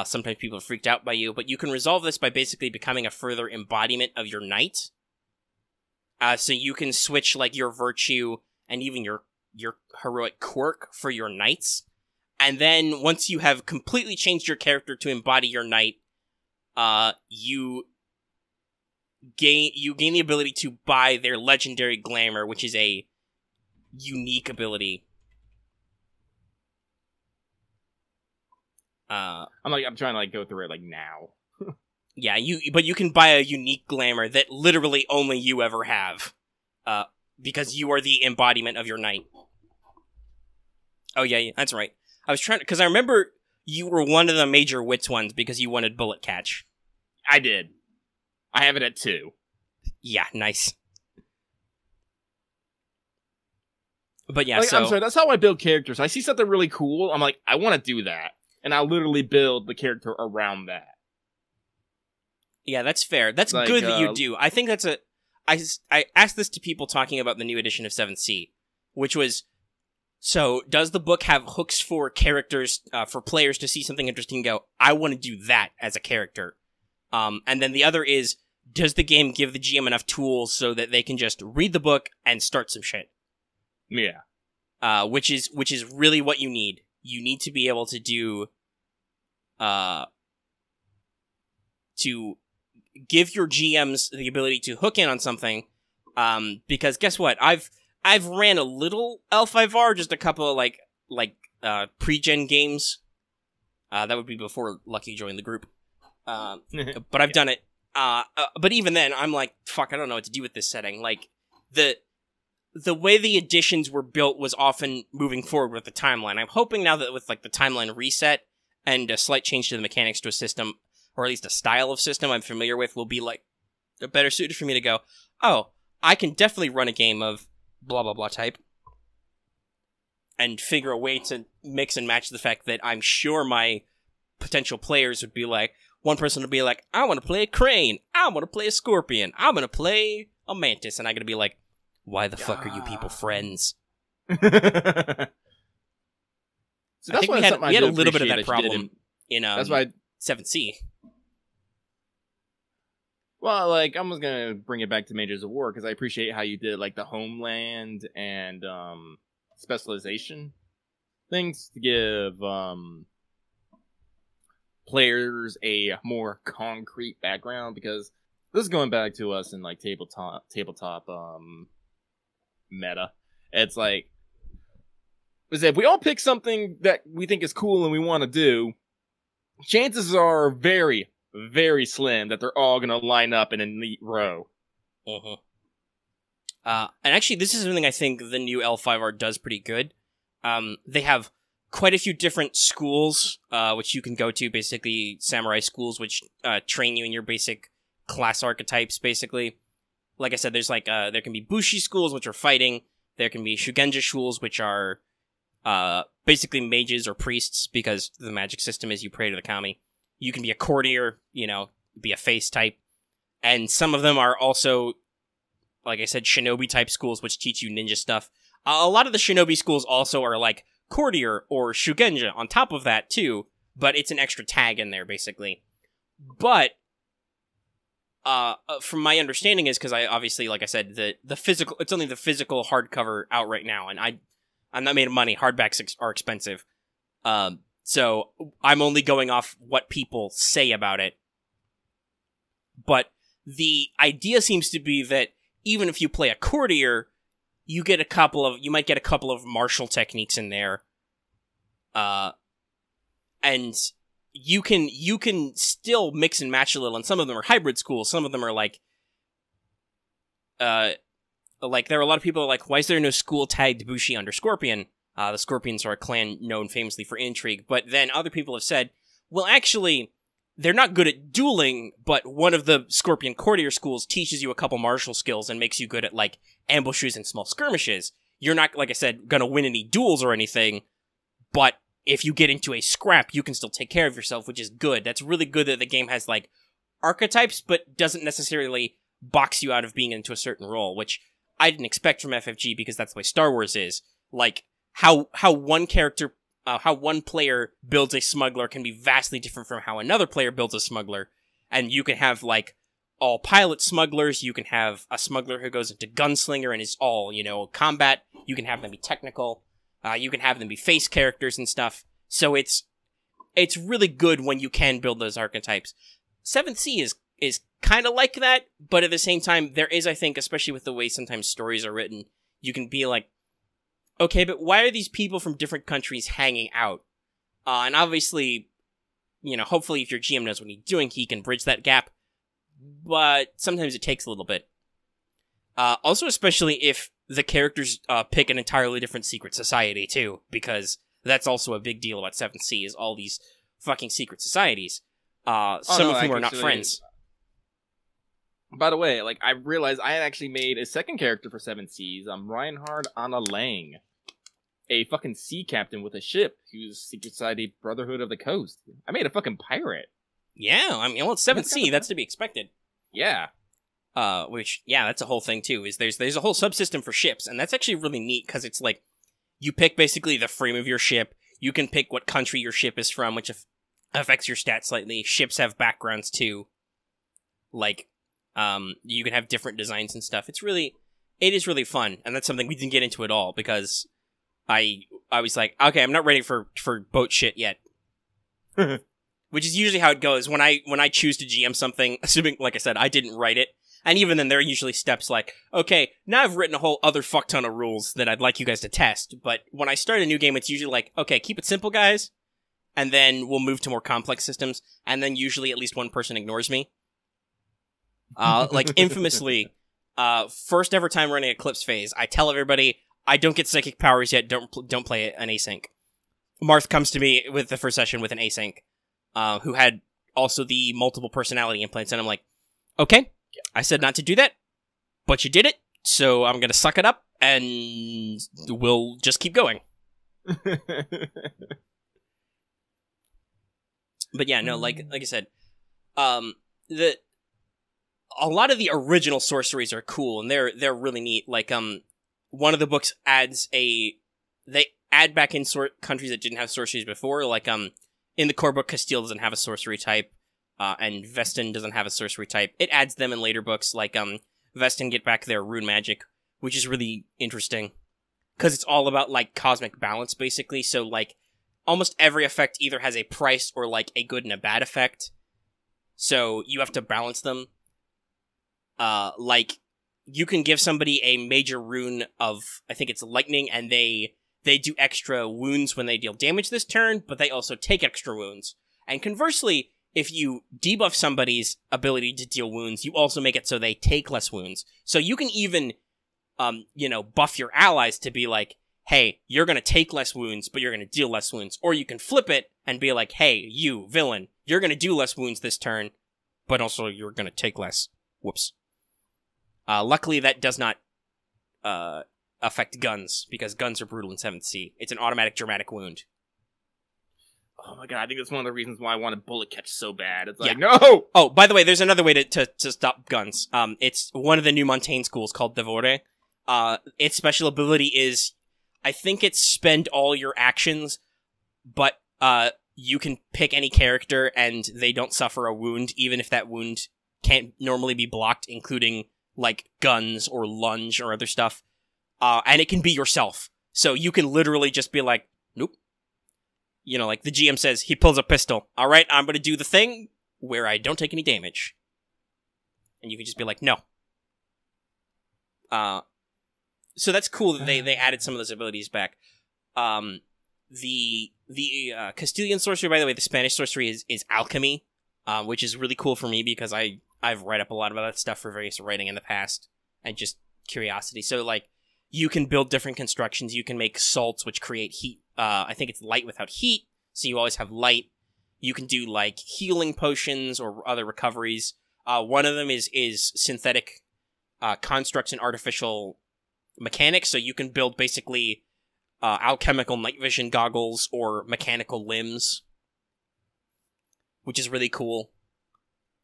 Sometimes people are freaked out by you, but you can resolve this by basically becoming a further embodiment of your knight. So you can switch, like, your virtue and even your heroic quirk for your knights. And then once you have completely changed your character to embody your knight, you gain the ability to buy their legendary glamour, which is a unique ability. I'm trying to, like, go through it, like, now. Yeah, but you can buy a unique glamour that literally only you ever have. Because you are the embodiment of your knight. Oh yeah, that's right. I was trying to, because I remember you were one of the major wits ones because you wanted bullet catch. I did. I have it at 2. Yeah, nice. But yeah, like, so... I'm sorry, that's how I build characters. I see something really cool, I'm like, I want to do that. And I'll literally build the character around that. Yeah, that's fair. That's like, good that you do. I think that's I asked this to people talking about the new edition of 7th Sea, which was, so does the book have hooks for characters, for players to see something interesting and go, I want to do that as a character? And then the other is, does the game give the GM enough tools so that they can just read the book and start some shit? Yeah. Which is really what you need. You need to be able to do, to give your GMs the ability to hook in on something, because guess what? I've ran a little L5R, just a couple of like pre-gen games. That would be before Lucky joined the group. But I've done it. But even then, I'm like, fuck, I don't know what to do with this setting. Like, the way the editions were built was often moving forward with the timeline. I'm hoping now that with, like, the timeline reset and a slight change to the mechanics to a system, or at least a style of system I'm familiar with, will be, like, better suited for me to go, oh, I can definitely run a game of blah blah blah type, and figure a way to mix and match the fact that I'm sure my potential players would be like, one person would be like, I want to play a crane, I want to play a scorpion, I'm going to play a mantis, and I'm going to be like, why the fuck are you people friends? So I think we had a little bit of that problem in 7th Sea. Well, like, I'm just gonna bring it back to Majors of War, because I appreciate how you did, like, the homeland and specialization things to give players a more concrete background, because this is going back to us in like tabletop meta. It's like, if we all pick something that we think is cool and we want to do, chances are very, very slim that they're all gonna line up in a neat row. And actually, this is something I think the new L5R does pretty good. They have quite a few different schools, which you can go to, basically samurai schools, which train you in your basic class archetypes, basically. Like I said, there's like, there can be Bushi schools, which are fighting. There can be Shugenja schools, which are basically mages or priests, because the magic system is you pray to the kami. You can be a courtier, be a face type. And some of them are also, like I said, shinobi type schools, which teach you ninja stuff. A lot of the shinobi schools also are like courtier or shugenja on top of that too, but it's an extra tag in there basically. But from my understanding is, because I obviously, like I said, the physical, it's only the physical hardcover out right now, and I'm not made of money. Hardbacks are expensive. So I'm only going off what people say about it. But the idea seems to be that even if you play a courtier, you might get a couple of martial techniques in there. And you can still mix and match a little, and some of them are hybrid schools, some of them are like there are a lot of people like, why is there no school tagged Bushi under Scorpion? The Scorpions are a clan known famously for intrigue, but then other people have said, well, actually, they're not good at dueling, but one of the Scorpion courtier schools teaches you a couple martial skills and makes you good at, like, ambushes and small skirmishes. You're not, like I said, gonna win any duels or anything, but if you get into a scrap, you can still take care of yourself, which is good. That's really good that the game has, like, archetypes, but doesn't necessarily box you out of being into a certain role, which I didn't expect from FFG, because that's the way Star Wars is. Like, how one player builds a smuggler can be vastly different from how another player builds a smuggler. And you can have, like, all pilot smugglers, you can have a smuggler who goes into gunslinger and is all, combat, you can have them be technical, you can have them be face characters and stuff. So it's really good when you can build those archetypes. 7th Sea is kind of like that, but at the same time, there is, I think, especially with the way sometimes stories are written, you can be like, okay, but why are these people from different countries hanging out? And obviously, hopefully if your GM knows what he's doing, he can bridge that gap, but sometimes it takes a little bit. Also, especially if the characters pick an entirely different secret society, too, because that's also a big deal about 7th Sea, is all these fucking secret societies, of whom are not friends. By the way, like, I realized I had actually made a second character for 7 Seas. Reinhard Anna Lang. A fucking sea captain with a ship who's Secret Society Brotherhood of the Coast. I made a fucking pirate. Yeah, I mean, well, it's 7th Sea, that's to be expected. Yeah. That's a whole thing, too, is there's a whole subsystem for ships, and that's actually really neat, because it's like, you pick basically the frame of your ship, you can pick what country your ship is from, which affects your stats slightly. Ships have backgrounds, too. Like, you can have different designs and stuff. It is really fun, and that's something we didn't get into at all, because I was like, okay, I'm not ready for boat shit yet. Which is usually how it goes when I choose to GM something, assuming, like I said, I didn't write it. And even then, there are usually steps like, okay, now I've written a whole other fuck ton of rules that I'd like you guys to test. But when I start a new game, it's usually like, okay, keep it simple, guys. And then we'll move to more complex systems. And then usually at least one person ignores me. Like, infamously, first ever time running Eclipse phase, I tell everybody, I don't get psychic powers yet, don't play an async. Marth comes to me with the first session with an async, who had also the multiple personality implants, and I'm like, okay, I said not to do that, but you did it, so I'm gonna suck it up, and we'll just keep going. But yeah, no, like I said, a lot of the original sorceries are cool, and they're really neat. Like, one of the books they add back in countries that didn't have sorceries before. Like, in the core book, Castile doesn't have a sorcery type, and Vestin doesn't have a sorcery type. It adds them in later books, like, Vestin get back their rune magic, which is really interesting, because it's all about, like, cosmic balance, basically. So, like, almost every effect either has a price or, like, a good and a bad effect. So you have to balance them. like you can give somebody a major rune of, I think it's lightning, and they do extra wounds when they deal damage this turn, but they also take extra wounds. And conversely, if you debuff somebody's ability to deal wounds, you also make it so they take less wounds. So you can even, buff your allies to be like, hey, you're going to take less wounds, but you're going to deal less wounds. Or you can flip it and be like, hey, you, villain, you're going to do less wounds this turn, but also you're going to take less. Whoops. Luckily, that does not affect guns, because guns are brutal in 7th Sea. It's an automatic dramatic wound. Oh my god, I think that's one of the reasons why I wanted bullet catch so bad. It's like, no! Oh, by the way, there's another way to stop guns. It's one of the new Montaigne schools called Devore. Its special ability is, I think it's spend all your actions, but you can pick any character and they don't suffer a wound, even if that wound can't normally be blocked, including, like, guns or lunge or other stuff. And it can be yourself. So you can literally just be like, nope. Like the GM says, he pulls a pistol. All right, I'm going to do the thing where I don't take any damage. And you can just be like, no. So that's cool that they added some of those abilities back. The Castilian sorcery, by the way, the Spanish sorcery is alchemy, which is really cool for me because I've read up a lot about that stuff for various writing in the past and just curiosity. So, like, you can build different constructions. You can make salts, which create heat. I think it's light without heat, so you always have light. You can do, like, healing potions or other recoveries. One of them is synthetic constructs and artificial mechanics, so you can build basically alchemical night vision goggles or mechanical limbs, which is really cool.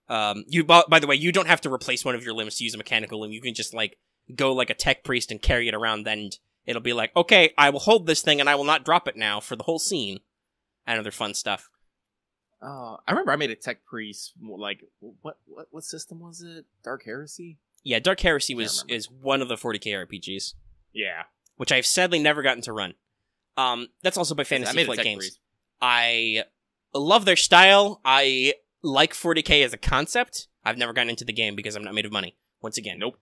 By the way, you don't have to replace one of your limbs to use a mechanical limb. You can just, like, go like a tech priest and carry it around, then it'll be like, okay, I will hold this thing and I will not drop it now for the whole scene. And other fun stuff. I remember I made a tech priest, like, what system was it? Dark Heresy? Yeah, Dark Heresy is one of the 40k RPGs. Yeah. Which I've sadly never gotten to run. That's also by Fantasy Flight Games. Priest. I love their style. I like 40k as a concept. I've never gotten into the game because I'm not made of money. Once again. Nope.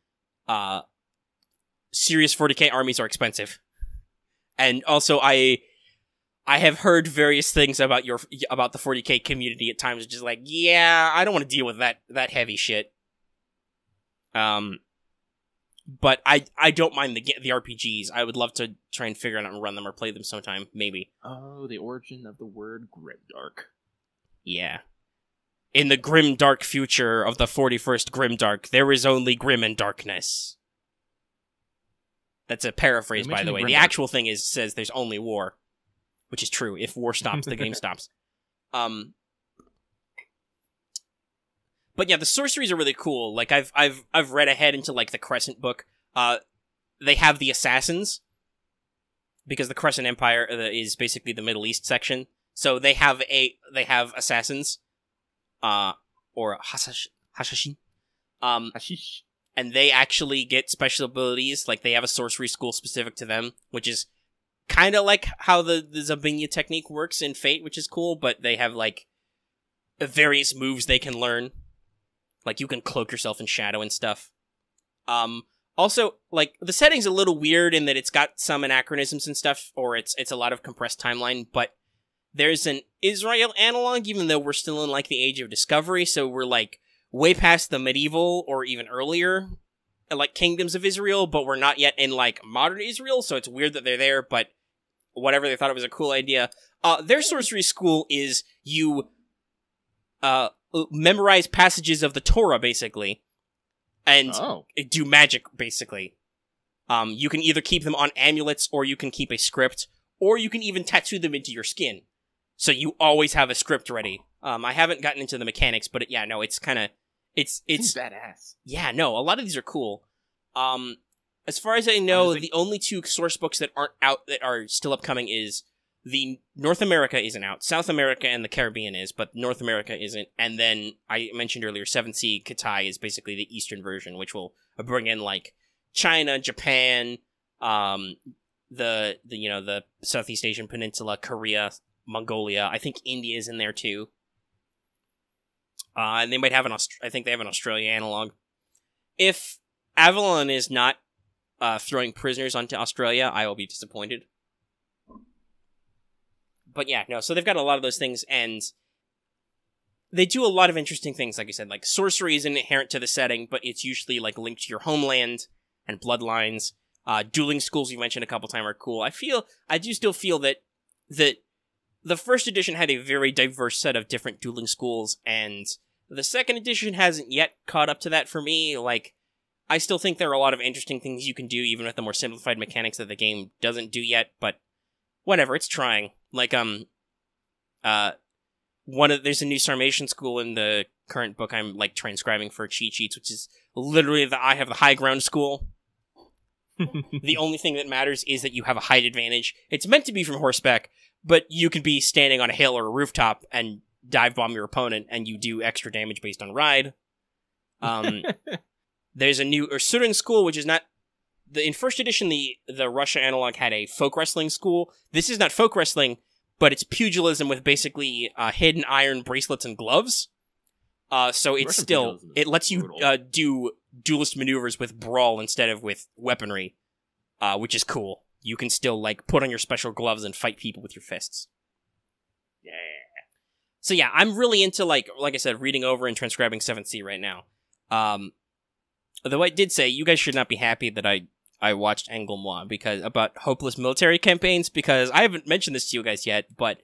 Serious 40k armies are expensive. And also, I have heard various things about the 40k community at times, just like, yeah, I don't want to deal with that heavy shit. But I don't mind the RPGs. I would love to try and figure out and run them or play them sometime, maybe. Oh, the origin of the word grimdark. Yeah. In the grim dark future of the 41st Grimdark, there is only grim and darkness. That's a paraphrase, by the way. The actual thing says there's only war. Which is true. If war stops, the game stops. But yeah, the sorceries are really cool. Like, I've read ahead into, like, the Crescent book. They have the assassins. Because the Crescent Empire is basically the Middle East section. So they have assassins. Or Hashashin. Hashish. And they actually get special abilities, like they have a sorcery school specific to them, which is kind of like how the Zabinya technique works in Fate, which is cool, but they have, like, various moves they can learn. Like, you can cloak yourself in shadow and stuff. Also, like, the setting's a little weird in that it's got some anachronisms and stuff, or it's a lot of compressed timeline, but there's an Israel analog, even though we're still in, like, the Age of Discovery, so we're, like, way past the medieval or even earlier, like, kingdoms of Israel, but we're not yet in, like, modern Israel, so it's weird that they're there, but whatever, they thought it was a cool idea. Their sorcery school is you memorize passages of the Torah, basically, and do magic, basically. You can either keep them on amulets, or you can keep a script, or you can even tattoo them into your skin. So you always have a script ready. I haven't gotten into the mechanics, but it's kind of... It's badass. Yeah, no, a lot of these are cool. As far as I know, the only two source books that aren't out that are still upcoming is the North America isn't out. South America and the Caribbean is, but North America isn't. And then I mentioned earlier, 7th Sea Katai is basically the Eastern version, which will bring in, like, China, Japan, the Southeast Asian Peninsula, Korea, Mongolia. I think India is in there too. And they might have I think they have an Australia analog. if Avalon is not throwing prisoners onto Australia, I will be disappointed. But yeah, no, so they've got a lot of those things, and they do a lot of interesting things, like I said. Like, sorcery isn't inherent to the setting, but it's usually, like, linked to your homeland and bloodlines. Dueling schools you mentioned a couple times are cool. I do still feel that the first edition had a very diverse set of different dueling schools, and the second edition hasn't yet caught up to that for me. Like, I still think there are a lot of interesting things you can do, even with the more simplified mechanics that the game doesn't do yet, but whatever, it's trying. Like, there's a new Sarmatian school in the current book I'm, like, transcribing for cheat sheets, which is literally I have the high ground school. The only thing that matters is that you have a height advantage. It's meant to be from horseback, but you can be standing on a hill or a rooftop and dive bomb your opponent, and you do extra damage based on ride. There's a new Ursuran school, which is not... in first edition, the Russia analog had a folk wrestling school. This is not folk wrestling, but it's pugilism with basically hidden iron bracelets and gloves. So it's still... It lets you do duelist maneuvers with brawl instead of with weaponry, which is cool. You can still, like, put on your special gloves and fight people with your fists. Yeah. So yeah, I'm really into, like I said, reading over and transcribing 7th Sea right now. Though I did say, you guys should not be happy that I watched Anglo-Moi about hopeless military campaigns, because I haven't mentioned this to you guys yet, but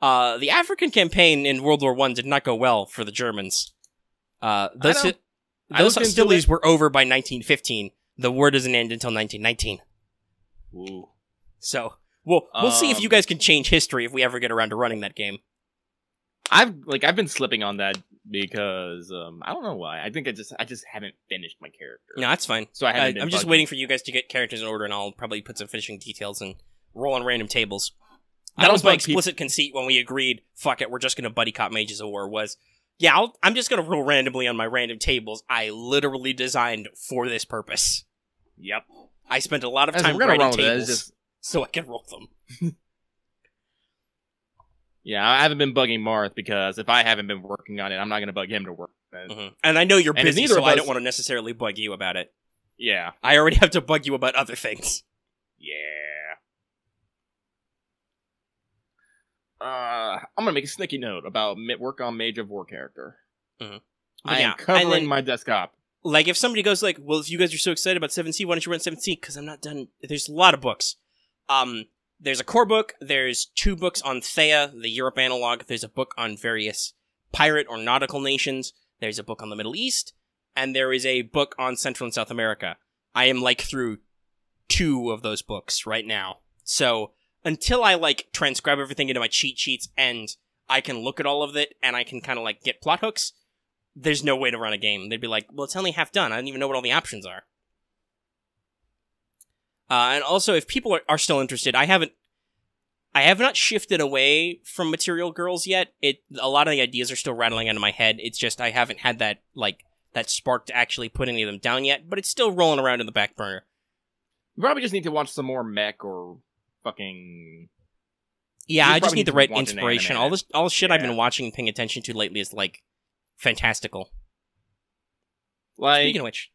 the African campaign in World War I did not go well for the Germans. Those hostilities were over by 1915. The war doesn't end until 1919. Ooh. So, we'll see if you guys can change history if we ever get around to running that game. I've been slipping on that because I don't know why. I think I just haven't finished my character. No, that's fine. So I'm just waiting for you guys to get characters in order, and I'll probably put some finishing details and roll on random tables. That was my explicit conceit when we agreed, fuck it, we're just gonna buddy cop Mages of War, was, yeah, I'm just gonna roll randomly on my random tables I literally designed for this purpose. Yep. I spent a lot of time writing tables so I can roll them. Yeah, I haven't been bugging Marth, because if I haven't been working on it, I'm not going to bug him to work on it. Mm-hmm. And I know you're busy, so I don't want to necessarily bug you about it. Yeah. I already have to bug you about other things. Yeah. I'm going to make a sneaky note about work on Mage of War character. Mm-hmm. I am covering my desktop. Like, if somebody goes like, well, if you guys are so excited about 7C, why don't you run 7C? Because I'm not done. There's a lot of books. There's a core book, there's 2 books on Thea, the Europe analog, there's a book on various pirate or nautical nations, there's a book on the Middle East, and there is a book on Central and South America. I am, like, through 2 of those books right now. So, until I, like, transcribe everything into my cheat sheets and I can look at all of it and I can kind of, like, get plot hooks, there's no way to run a game. They'd be like, well, it's only half done. I don't even know what all the options are. And also, if people are still interested, I have not shifted away from Material Girls yet. A lot of the ideas are still rattling out of my head. It's just I haven't had that spark to actually put any of them down yet, but it's still rolling around in the back burner. You probably just need to watch some more mech or fucking... Yeah, I just need the right inspiration. All the shit I've been watching and paying attention to lately is, like, fantastical. Like, speaking of which...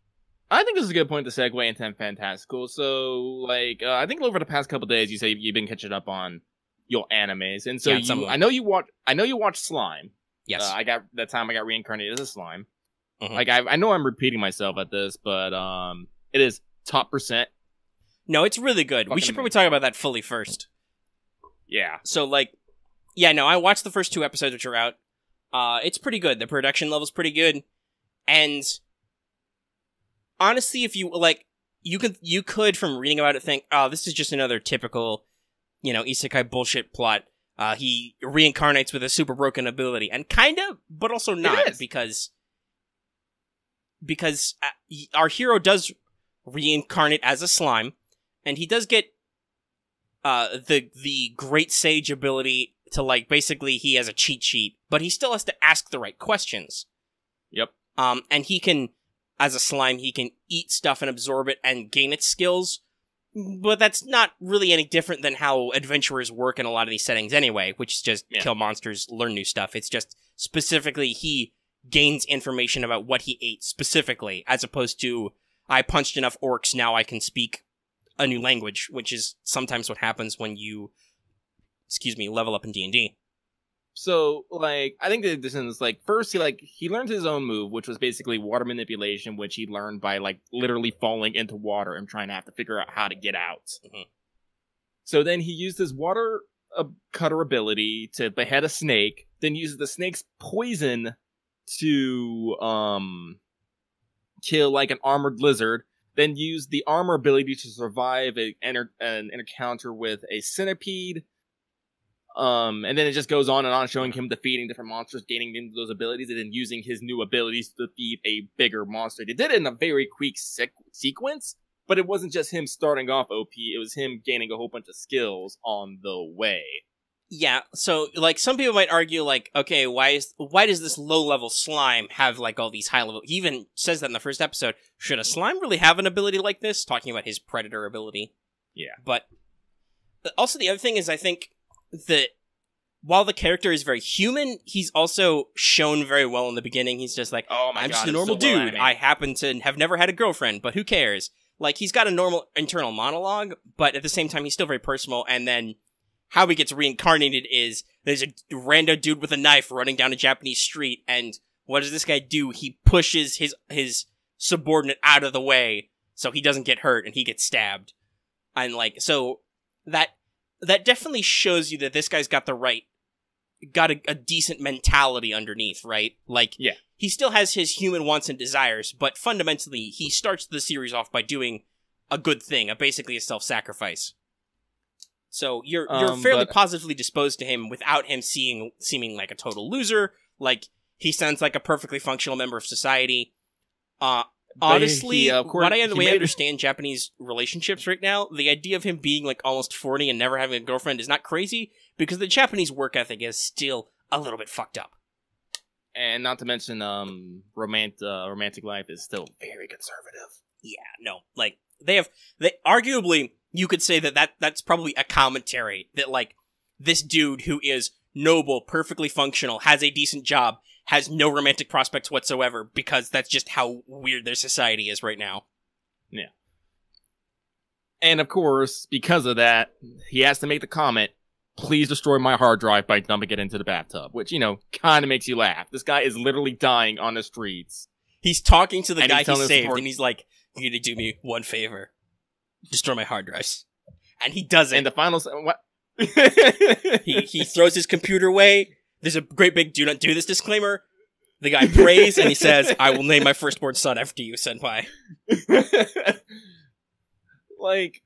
I think this is a good point to segue into fantastical. So, like, I think over the past couple days, you say you've been catching up on your animes, and so I know you watch Slime. Yes, I got reincarnated as a slime. Mm-hmm. Like, I know I'm repeating myself at this, but it is top %. No, it's really good. We should probably talk about that fully first. Yeah. So, like, yeah, no, I watched the first 2 episodes which are out. It's pretty good. The production level's pretty good, and honestly, if you, like, you could, from reading about it, think, oh, this is just another typical, isekai bullshit plot. He reincarnates with a super broken ability. And kinda, but also not, because our hero does reincarnate as a slime, and he does get the Great Sage ability to, like, basically he has a cheat sheet, but he still has to ask the right questions. Yep. And he can... As a slime, he can eat stuff and absorb it and gain its skills, but that's not really any different than how adventurers work in a lot of these settings anyway, which is just kill monsters, learn new stuff. It's just specifically he gains information about what he ate specifically, as opposed to, I punched enough orcs, now I can speak a new language, which is sometimes what happens when you, level up in D&D. So, like, I think that this is, like, first he learned his own move, which was basically water manipulation, which he learned by, like, literally falling into water and trying to have to figure out how to get out. Mm-hmm. So then he used his water cutter ability to behead a snake, then uses the snake's poison to, kill, like, an armored lizard, then used the armor ability to survive an encounter with a centipede. And then it just goes on and on, showing him defeating different monsters, gaining into those abilities, and then using his new abilities to defeat a bigger monster. They did it in a very quick sequence, but it wasn't just him starting off OP, it was him gaining a whole bunch of skills on the way. Yeah, so, like, some people might argue, like, okay, why does this low-level slime have, like, all these high-level... He even says that in the first episode. Should a slime really have an ability like this? Talking about his predator ability. Yeah. But also the other thing is, I think that while the character is very human, he's also shown very well in the beginning. He's just like, oh my God, I'm just a normal dude. I happen to have never had a girlfriend, but who cares? Like, he's got a normal internal monologue, but at the same time, he's still very personal. And then how he gets reincarnated is there's a rando dude with a knife running down a Japanese street, and what does this guy do? He pushes his subordinate out of the way so he doesn't get hurt, and he gets stabbed. And, like, so that definitely shows you that this guy's got a decent mentality underneath, right? Like, yeah. He still has his human wants and desires, but fundamentally, he starts the series off by doing a good thing, basically a self-sacrifice. So you're fairly positively disposed to him without him seeming like a total loser. Like, he sounds like a perfectly functional member of society. Honestly, the way I understand Japanese relationships right now, the idea of him being like almost 40 and never having a girlfriend is not crazy, because the Japanese work ethic is still a little bit fucked up. And not to mention, romantic life is still very conservative. Yeah, no, like, they arguably, you could say that's probably a commentary that, like, this dude who is noble, perfectly functional, has a decent job, has no romantic prospects whatsoever, because that's just how weird their society is right now. Yeah. And of course, because of that, he has to make the comment, please destroy my hard drive by dumping it into the bathtub, which, kind of makes you laugh. This guy is literally dying on the streets. He's talking to the guy he saved, and he's like, you need to do me one favor. Destroy my hard drives. And he does it. And the final... What? he throws his computer away. There's a great big do not do this disclaimer. The guy prays, and he says, I will name my firstborn son after you, senpai. Like...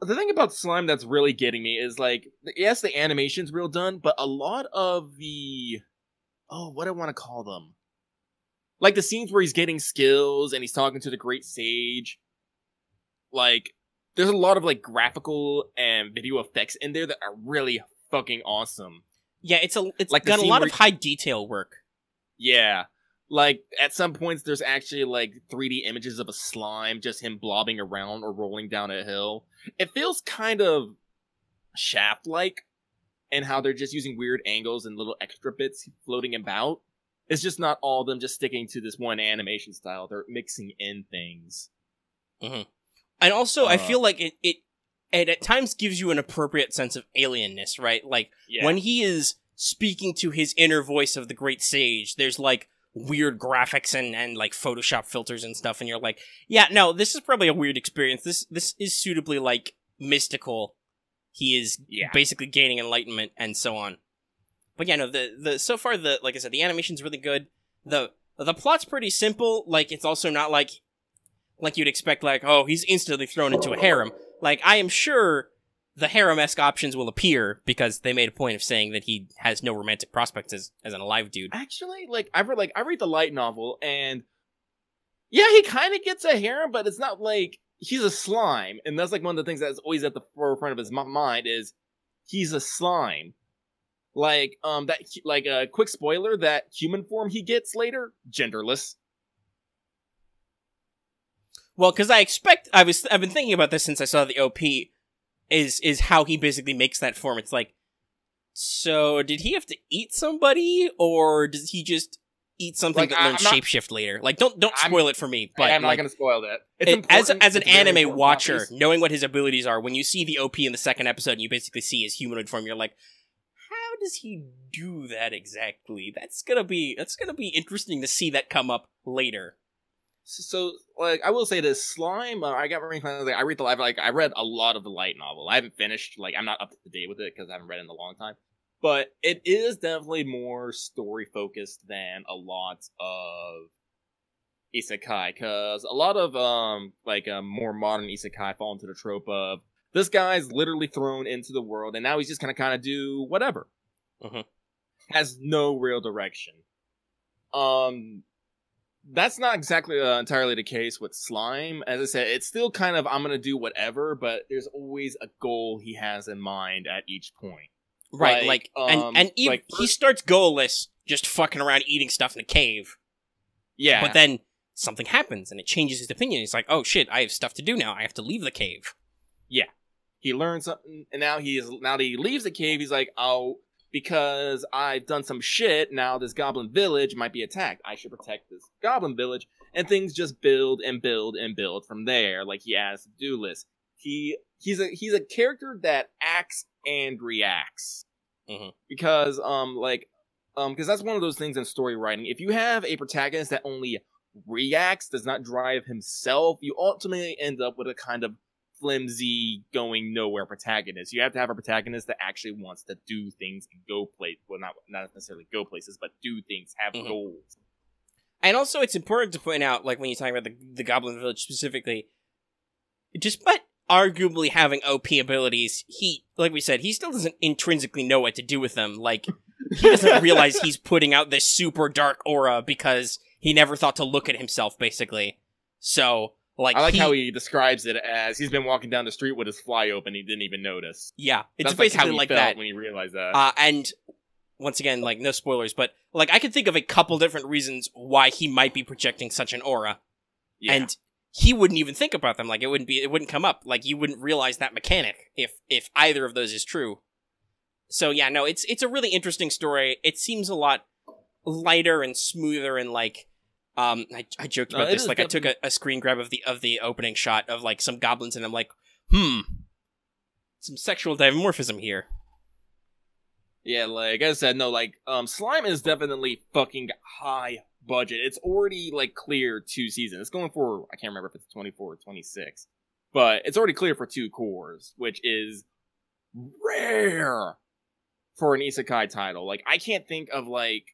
The thing about Slime that's really getting me is, like, yes, the animation's real done, but a lot of the... Oh, what do I want to call them? Like, the scenes where he's getting skills and he's talking to the Great Sage. Like, there's a lot of, like, graphical and video effects in there that are really fucking awesome. Yeah, it's like got a lot of high detail work. Yeah. Like, at some points, there's actually, like, 3D images of a slime, just him blobbing around or rolling down a hill. It feels kind of Shaft-like, and how they're just using weird angles and little extra bits floating about. It's just not all of them just sticking to this one animation style. They're mixing in things. Mm-hmm. And also, I feel like it at times gives you an appropriate sense of alienness, right? Like, when he is speaking to his inner voice of the Great Sage, there's, like, weird graphics and like Photoshop filters and stuff, and you're like, yeah, no, this is probably a weird experience. This is suitably, like, mystical. He is basically gaining enlightenment and so on. But yeah, no, the so far, like I said, the animation's really good. The plot's pretty simple. Like, it's also not like you'd expect, like, oh, he's instantly thrown into a harem. Like, I am sure the harem-esque options will appear, because they made a point of saying that he has no romantic prospects as an alive dude. Actually, I read the light novel, and yeah, he kind of gets a harem, but it's not like he's a slime, and that's like one of the things that's always at the forefront of his mind is he's a slime. Like, a quick spoiler, that human form he gets later, genderless. Well, because I've been thinking about this since I saw the OP. Is how he basically makes that form. It's like, so did he have to eat somebody, or does he just eat something that learns shapeshift later. Like, don't spoil it for me. But I'm not going to spoil that. It's as an anime watcher, knowing what his abilities are, when you see the OP in the second episode and you basically see his humanoid form, you're like, how does he do that exactly? That's gonna be interesting to see that come up later. So, like, I will say this, Slime, I got very kind of, like, I read a lot of the light novel. I haven't finished, like, I'm not up to date with it because I haven't read it in a long time. But it is definitely more story-focused than a lot of isekai, because a lot of, more modern isekai fall into the trope of, this guy's literally thrown into the world, and now he's just gonna kind of do whatever. Has no real direction. That's not exactly entirely the case with Slime. As I said, it's still kind of, I'm gonna do whatever, but there's always a goal he has in mind at each point. Right, he starts goalless, just fucking around eating stuff in a cave. Yeah. But then something happens, and it changes his opinion. He's like, oh shit, I have stuff to do now. I have to leave the cave. Yeah. He learns something, and now that he leaves the cave, he's like, oh, because I've done some shit, now this goblin village might be attacked. I should protect this goblin village. And things just build and build and build from there. Like, he has a to-do list. He's a character that acts and reacts. Because, because that's one of those things in story writing. If you have a protagonist that only reacts, does not drive himself, you ultimately end up with a kind of flimsy, going nowhere protagonist. You have to have a protagonist that actually wants to do things and go places. Well, not necessarily go places, but do things, have goals. And also, it's important to point out, like when you're talking about the Goblin Village specifically, despite arguably having OP abilities, like we said, he still doesn't intrinsically know what to do with them. Like, he doesn't realize he's putting out this super dark aura because he never thought to look at himself, basically. So, like, I like how he describes it as he's been walking down the street with his fly open, he didn't even notice. Yeah, it's That's basically like like how he felt that when he realized that. And once again, like, no spoilers, but like, I could think of a couple different reasons why he might be projecting such an aura, and he wouldn't even think about them. Like, it wouldn't come up. Like, you wouldn't realize that mechanic if either of those is true. So yeah, no, it's a really interesting story. It seems a lot lighter and smoother, and like, I joked about this. Like, I took a screen grab of the opening shot of like some goblins, and I'm like, some sexual dimorphism here. Yeah, like I said, no, like, Slime is definitely fucking high budget. It's already, like, clear 2 seasons. It's going for, I can't remember if it's 24 or 26. But it's already clear for 2 cores, which is rare for an isekai title. Like, I can't think of, like,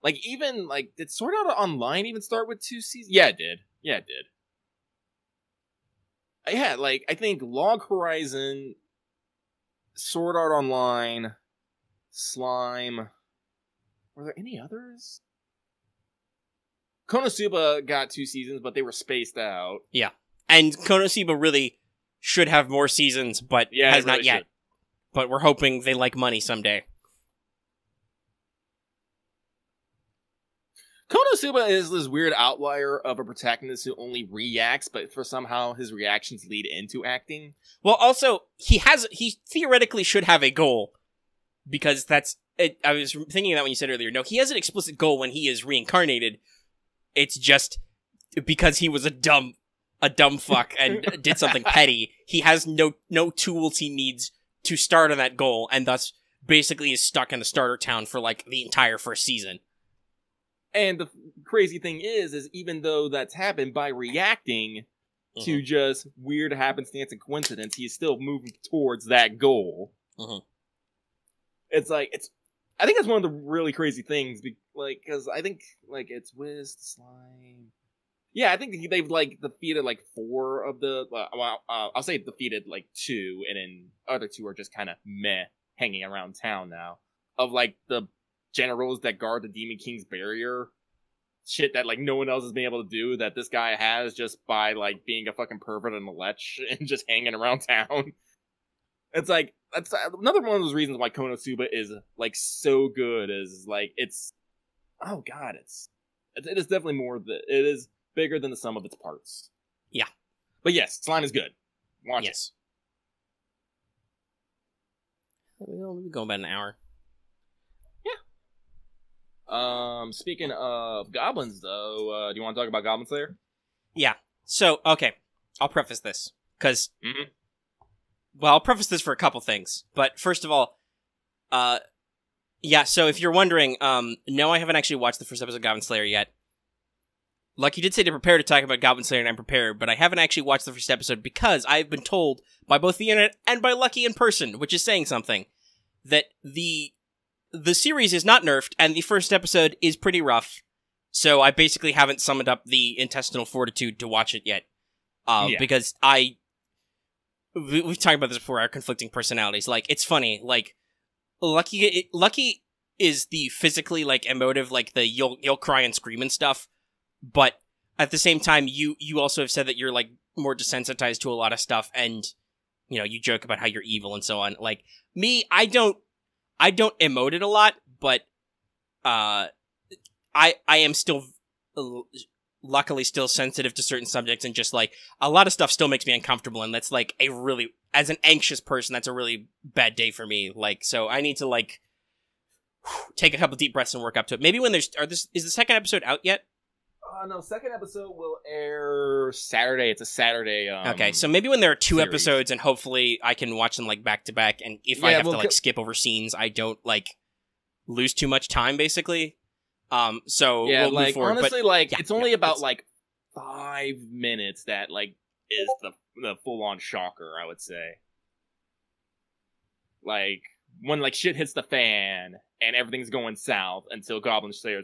even, like, did Sword Art Online even start with 2 seasons? Yeah, it did. Yeah, it did. Yeah, like, I think Log Horizon, Sword Art Online, Slime. Were there any others? Konosuba got 2 seasons, but they were spaced out. Yeah. And Konosuba really should have more seasons, but has not yet. But we're hoping they like money someday. Konosuba is this weird outlier of a protagonist who only reacts, but for somehow his reactions lead into acting. Well, also, he theoretically should have a goal. Because that's it. I was thinking of that when you said earlier. No, he has an explicit goal when he is reincarnated. It's just because he was a dumb fuck and did something petty. He has no tools he needs to start on that goal, and thus basically is stuck in the starter town for like the entire first season. And the crazy thing is even though that's happened, by reacting to just weird happenstance and coincidence, he's still moving towards that goal. It's like, I think that's one of the really crazy things, because I think, like, it's Wiz, Slime. Yeah, I think they've, like, defeated, like, 4 of the, I'll say defeated, like, 2, and then other 2 are just kind of meh, hanging around town now. Of, like, the generals that guard the Demon King's barrier. Shit that, like, no one else has been able to do, that this guy has just by, like, being a fucking pervert and a lech and just hanging around town. It's like, that's another one of those reasons why Konosuba is, like, so good, is, like, it's, oh god, it is definitely it is bigger than the sum of its parts. Yeah. But yes, Slime is good. Watch it. We'll go about an hour. Yeah. Speaking of goblins, though, do you want to talk about Goblin Slayer? Yeah. So, okay. I'll preface this. Because, Mm-hmm. well, I'll preface this for a couple things. But first of all, yeah, so if you're wondering, no, I haven't actually watched the first episode of Goblin Slayer yet. Lucky did say to prepare to talk about Goblin Slayer, and I'm prepared, but I haven't actually watched the first episode because I've been told by both the internet and by Lucky in person, which is saying something, that the series is not nerfed, and the first episode is pretty rough, so I basically haven't summoned up the intestinal fortitude to watch it yet. Because we've talked about this before, our conflicting personalities. Like, it's funny, like, Lucky is the physically, like, emotive, like, the you'll cry and scream and stuff, but at the same time, you also have said that you're, like, more desensitized to a lot of stuff, and, you know, you joke about how you're evil and so on. Like, me, I don't emote it a lot, but, I am still, luckily still sensitive to certain subjects, and just, like, a lot of stuff still makes me uncomfortable, and that's, like, as an anxious person, that's a really bad day for me. Like, so I need to, like, take a couple deep breaths and work up to it. Maybe when is the second episode out yet? No, second episode will air Saturday. It's a Saturday. Okay, so maybe when there are two series. episodes, and hopefully I can watch them, like, back to back, and if I have to, like, skip over scenes, I don't, like, lose too much time, basically. So yeah, we'll like, move forward, honestly, but, like, yeah, it's only about, it's, like, 5 minutes that, like, is the full-on shocker, I would say. Like, when, like, shit hits the fan, and everything's going south until Goblin Slayer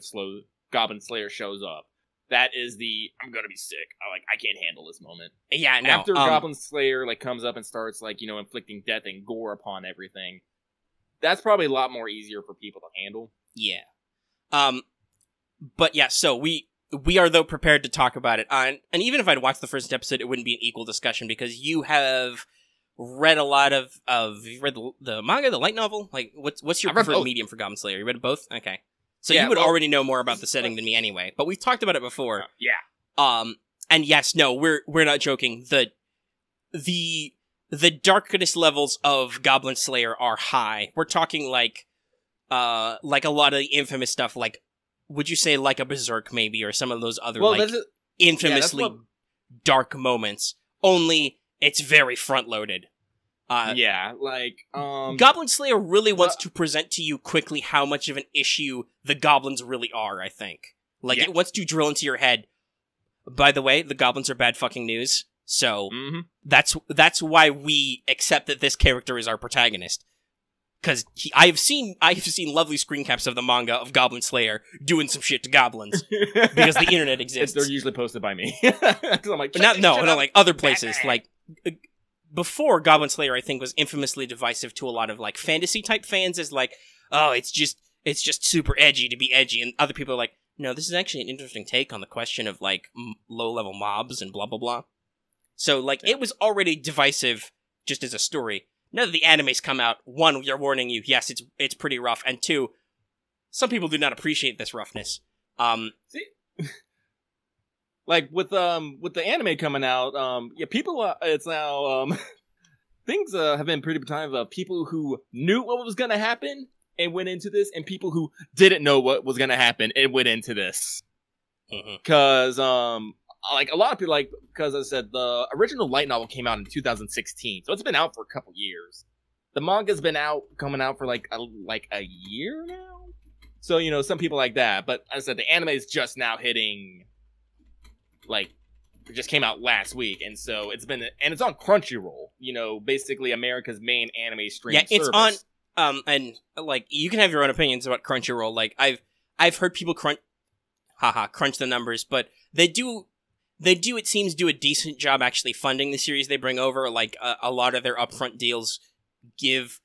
shows up. That is I'm gonna be sick. I can't handle this moment. Yeah, no. After Goblin Slayer, like, comes up and starts, like, you know, inflicting death and gore upon everything, that's probably a lot more easier for people to handle. Yeah. But yeah, so we are, though, prepared to talk about it. And even if I'd watched the first episode, it wouldn't be an equal discussion, because you have read a lot of you read the manga, the light novel? Like, what's your preferred medium for Goblin Slayer? You read both? Okay. So yeah, you would already know more about the setting than me anyway, but we've talked about it before. Yeah. And yes, no, we're not joking. The darkest levels of Goblin Slayer are high. We're talking like a lot of the infamous stuff, like, would you say like a Berserk maybe, or some of those other infamously dark moments, only it's very front-loaded. Goblin Slayer really wants to present to you quickly how much of an issue the goblins really are, I think. Like, it wants to drill into your head. By the way, the goblins are bad fucking news, so that's why we accept that this character is our protagonist. Because I've seen lovely screen caps of the manga of Goblin Slayer doing some shit to goblins because the internet exists. They're usually posted by me. I'm like, like other places. Like, before, Goblin Slayer, I think, was infamously divisive to a lot of, like, fantasy type fans, as like, oh, it's just super edgy to be edgy, and other people are like, no, this is actually an interesting take on the question of, like, low level mobs and blah blah blah. So, like, it was already divisive just as a story. Now that the anime's come out, one, we are warning you, yes, it's pretty rough, and two, some people do not appreciate this roughness. Like, with the anime coming out, people, it's now, things have been pretty time of people who knew what was gonna happen and went into this, and people who didn't know what was gonna happen and went into this. Because, like, a lot of people, like, because I said, the original light novel came out in 2016, so it's been out for a couple years. The manga's been coming out for, like a year now? So, you know, some people like that, but as I said, the anime is just now hitting, like, it just came out last week, and so it's on Crunchyroll, you know, basically America's main anime streaming service. Yeah, it's on, and, like, you can have your own opinions about Crunchyroll. Like, I've heard people crunch the numbers, but they do, it seems, do a decent job actually funding the series they bring over. Like, a lot of their upfront deals give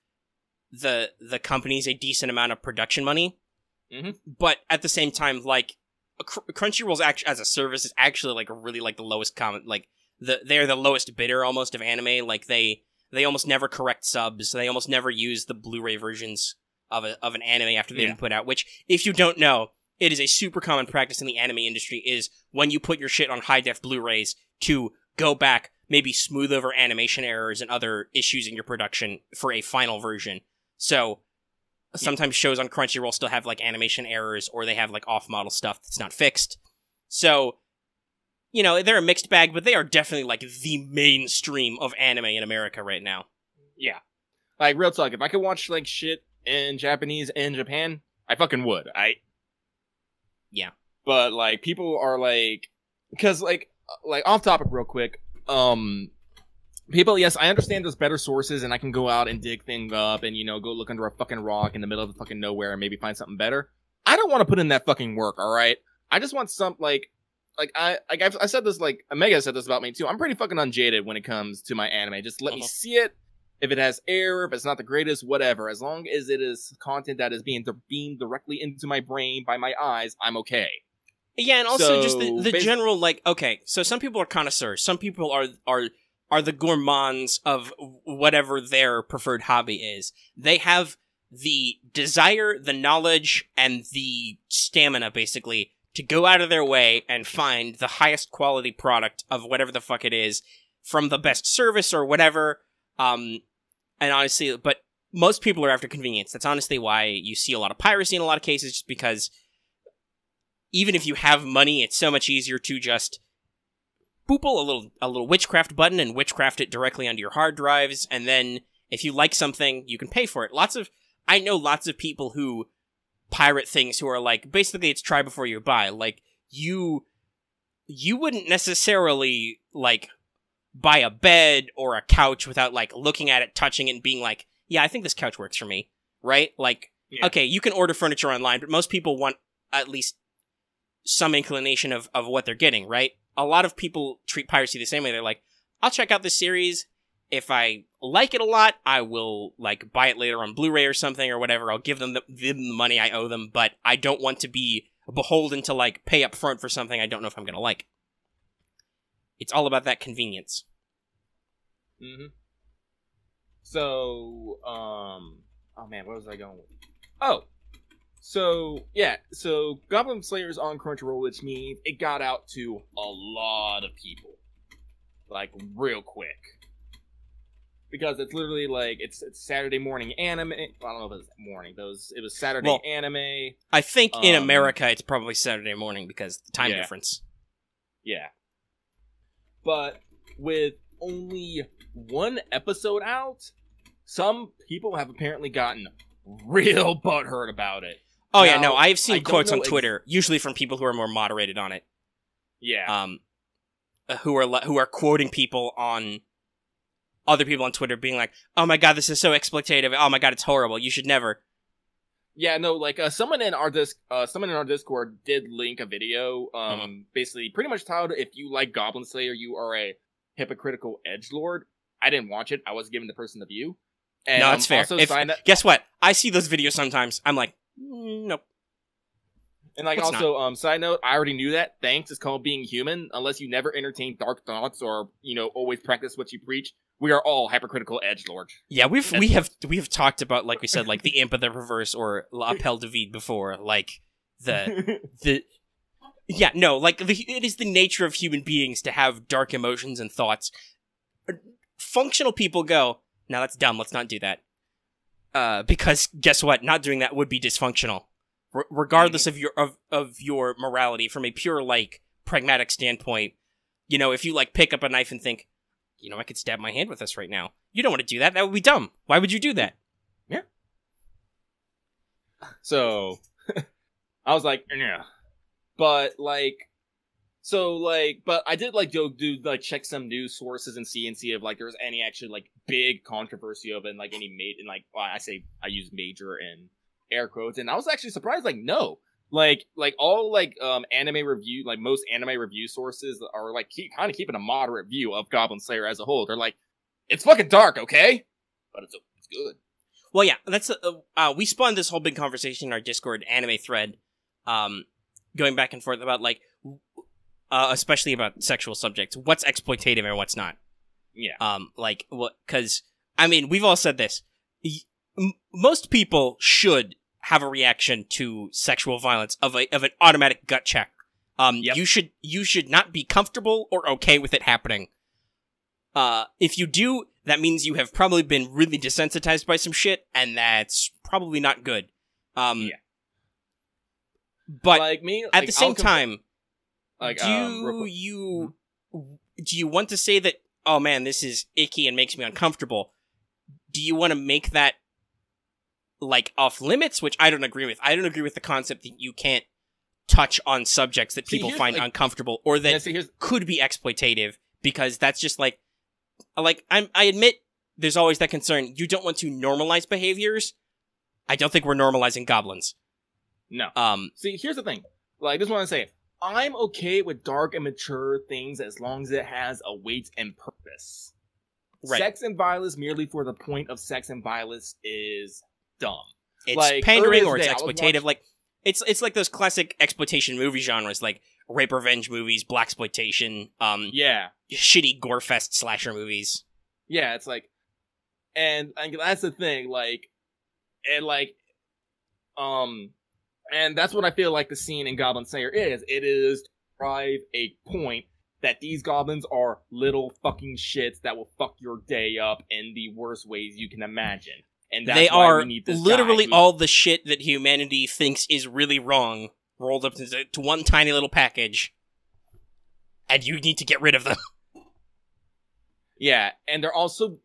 the companies a decent amount of production money. But at the same time, like, Crunchyroll's as a service is actually, like, really, like, the lowest common, like, they're the lowest bidder almost of anime. Like, they almost never correct subs. They almost never use the Blu-ray versions of an anime after they've been put out, which, if you don't know, it is a super common practice in the anime industry, is when you put your shit on high-def Blu-rays to go back, maybe smooth over animation errors and other issues in your production for a final version. So, sometimes shows on Crunchyroll still have, like, animation errors, or they have, like, off-model stuff that's not fixed. So, you know, they're a mixed bag, but they are definitely, like, the mainstream of anime in America right now. Yeah. Like, real talk, if I could watch, like, shit in Japanese in Japan, I fucking would. Yeah. But, like, people are, like... Because, like, off topic real quick, people, yes, I understand there's better sources, and I can go out and dig things up and, you know, go look under a fucking rock in the middle of the fucking nowhere and maybe find something better. I don't want to put in that fucking work, alright? I just want some, I said this, like, Omega said this about me, too. I'm pretty fucking unjaded when it comes to my anime. Just let me see it. If it has error, if it's not the greatest, whatever. As long as it is content that is being beamed directly into my brain by my eyes, I'm okay. Yeah, and also just the general, like, okay, so some people are connoisseurs. Some people are the gourmands of whatever their preferred hobby is. They have the desire, the knowledge, and the stamina, basically, to go out of their way and find the highest quality product of whatever the fuck it is from the best service or whatever. And honestly, but most people are after convenience. That's honestly why you see a lot of piracy in a lot of cases, just because even if you have money, it's so much easier to just boople a little witchcraft button and witchcraft it directly onto your hard drives, and then if you like something, you can pay for it. I know lots of people who pirate things who are like, basically it's try before you buy. Like, you wouldn't necessarily, like, buy a bed or a couch without, like, looking at it, touching it, and being like, yeah, I think this couch works for me, right? Like, yeah. Okay, you can order furniture online, but most people want at least some inclination of what they're getting, right? A lot of people treat piracy the same way. They're like, I'll check out this series. If I like it a lot, I will, like, buy it later on Blu-ray or something or whatever. I'll give them the money I owe them, but I don't want to be beholden to, like, pay up front for something I don't know if I'm going to like. It's all about that convenience. Mm-hmm. So, oh man, where was I going with? Oh, so, yeah, so Goblin Slayer is on Crunchyroll, which means it got out to a lot of people. Like, real quick. Because it's literally, like, it's Saturday morning anime. I don't know if it's morning, but it was Saturday anime. I think in America it's probably Saturday morning because the time difference. Yeah. But with only one episode out, some people have apparently gotten real butthurt about it. Oh, now, yeah, no, I've seen quotes on Twitter, usually from people who are more moderated on it. Yeah. Who are quoting people on other people on Twitter being like, oh my god, this is so exploitative. Oh my god, it's horrible. You should never. Yeah, no, like, someone in our Discord did link a video, basically pretty much titled, if you like Goblin Slayer, you are a hypocritical edgelord. I didn't watch it. I was giving the person the view. And no, it's fair. Guess what? I see those videos sometimes. I'm like, nope. And, like, also, side note, I already knew that. Thanks. It's called being human. Unless you never entertain dark thoughts or, you know, always practice what you preach, we are all hypocritical edgelords. Yeah, we have talked about, like we said, like the imp of the perverse or l'appel de vide before, like it is the nature of human beings to have dark emotions and thoughts. Functional people go, no, that's dumb. Let's not do that. Because guess what? Not doing that would be dysfunctional, regardless of your morality. From a pure, like, pragmatic standpoint, you know, if you, like, pick up a knife and think, you know, I could stab my hand with this right now. You don't want to do that. That would be dumb. Why would you do that? Yeah. So, I was like, yeah. But, like, but I did, like, do like, check some news sources and see if, like, there's any actually, like, big controversy of it, and, like, I use major in air quotes, and I was actually surprised, like, no. Like all, like, anime review, like, most anime review sources are, like, kind of keeping a moderate view of Goblin Slayer as a whole. They're like, it's fucking dark, okay? But it's good. Well, yeah, that's, we spawned this whole big conversation in our Discord anime thread, going back and forth about, like, especially about sexual subjects. What's exploitative and what's not? Yeah. Because, I mean, we've all said this. Most people should have a reaction to sexual violence of an automatic gut check. Yep. You should not be comfortable or okay with it happening. If you do, that means you have probably been really desensitized by some shit, and that's probably not good. Yeah. But like me, at the same time, like, do you want to say that, oh man, this is icky and makes me uncomfortable? Do you want to make that, like, off limits? Which I don't agree with. I don't agree with the concept that you can't touch on subjects that people find uncomfortable or that could be exploitative, because that's just like I admit there's always that concern. You don't want to normalize behaviors. I don't think we're normalizing goblins. No. See, here's the thing. Like, this is what I say. I'm okay with dark and mature things as long as it has a weight and purpose. Right. Sex and violence merely for the point of sex and violence is dumb. It's like, pandering or it's exploitative. Like, it's like those classic exploitation movie genres, like rape revenge movies, blaxploitation, shitty gore-fest slasher movies. Yeah, it's like, and that's the thing, and that's what I feel like the scene in Goblin Slayer is. It is to drive a point that these goblins are little fucking shits that will fuck your day up in the worst ways you can imagine. And that's why we need this literally guy all the shit that humanity thinks is really wrong rolled up into one tiny little package, and you need to get rid of them. Yeah, and they're also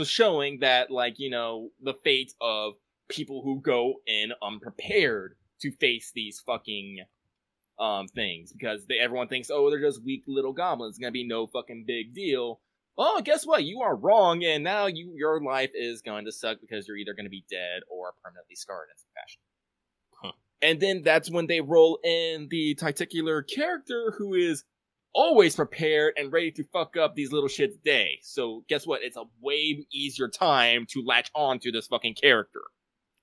showing that, like, you know, the fate of people who go in unprepared to face these fucking things, because everyone thinks, oh, they're just weak little goblins, it's gonna be no fucking big deal. Oh, guess what? You are wrong, and now your life is going to suck because you're either going to be dead or permanently scarred in some fashion. Huh. And then that's when they roll in the titular character who is always prepared and ready to fuck up these little shits' day. So guess what? It's a way easier time to latch on to this fucking character.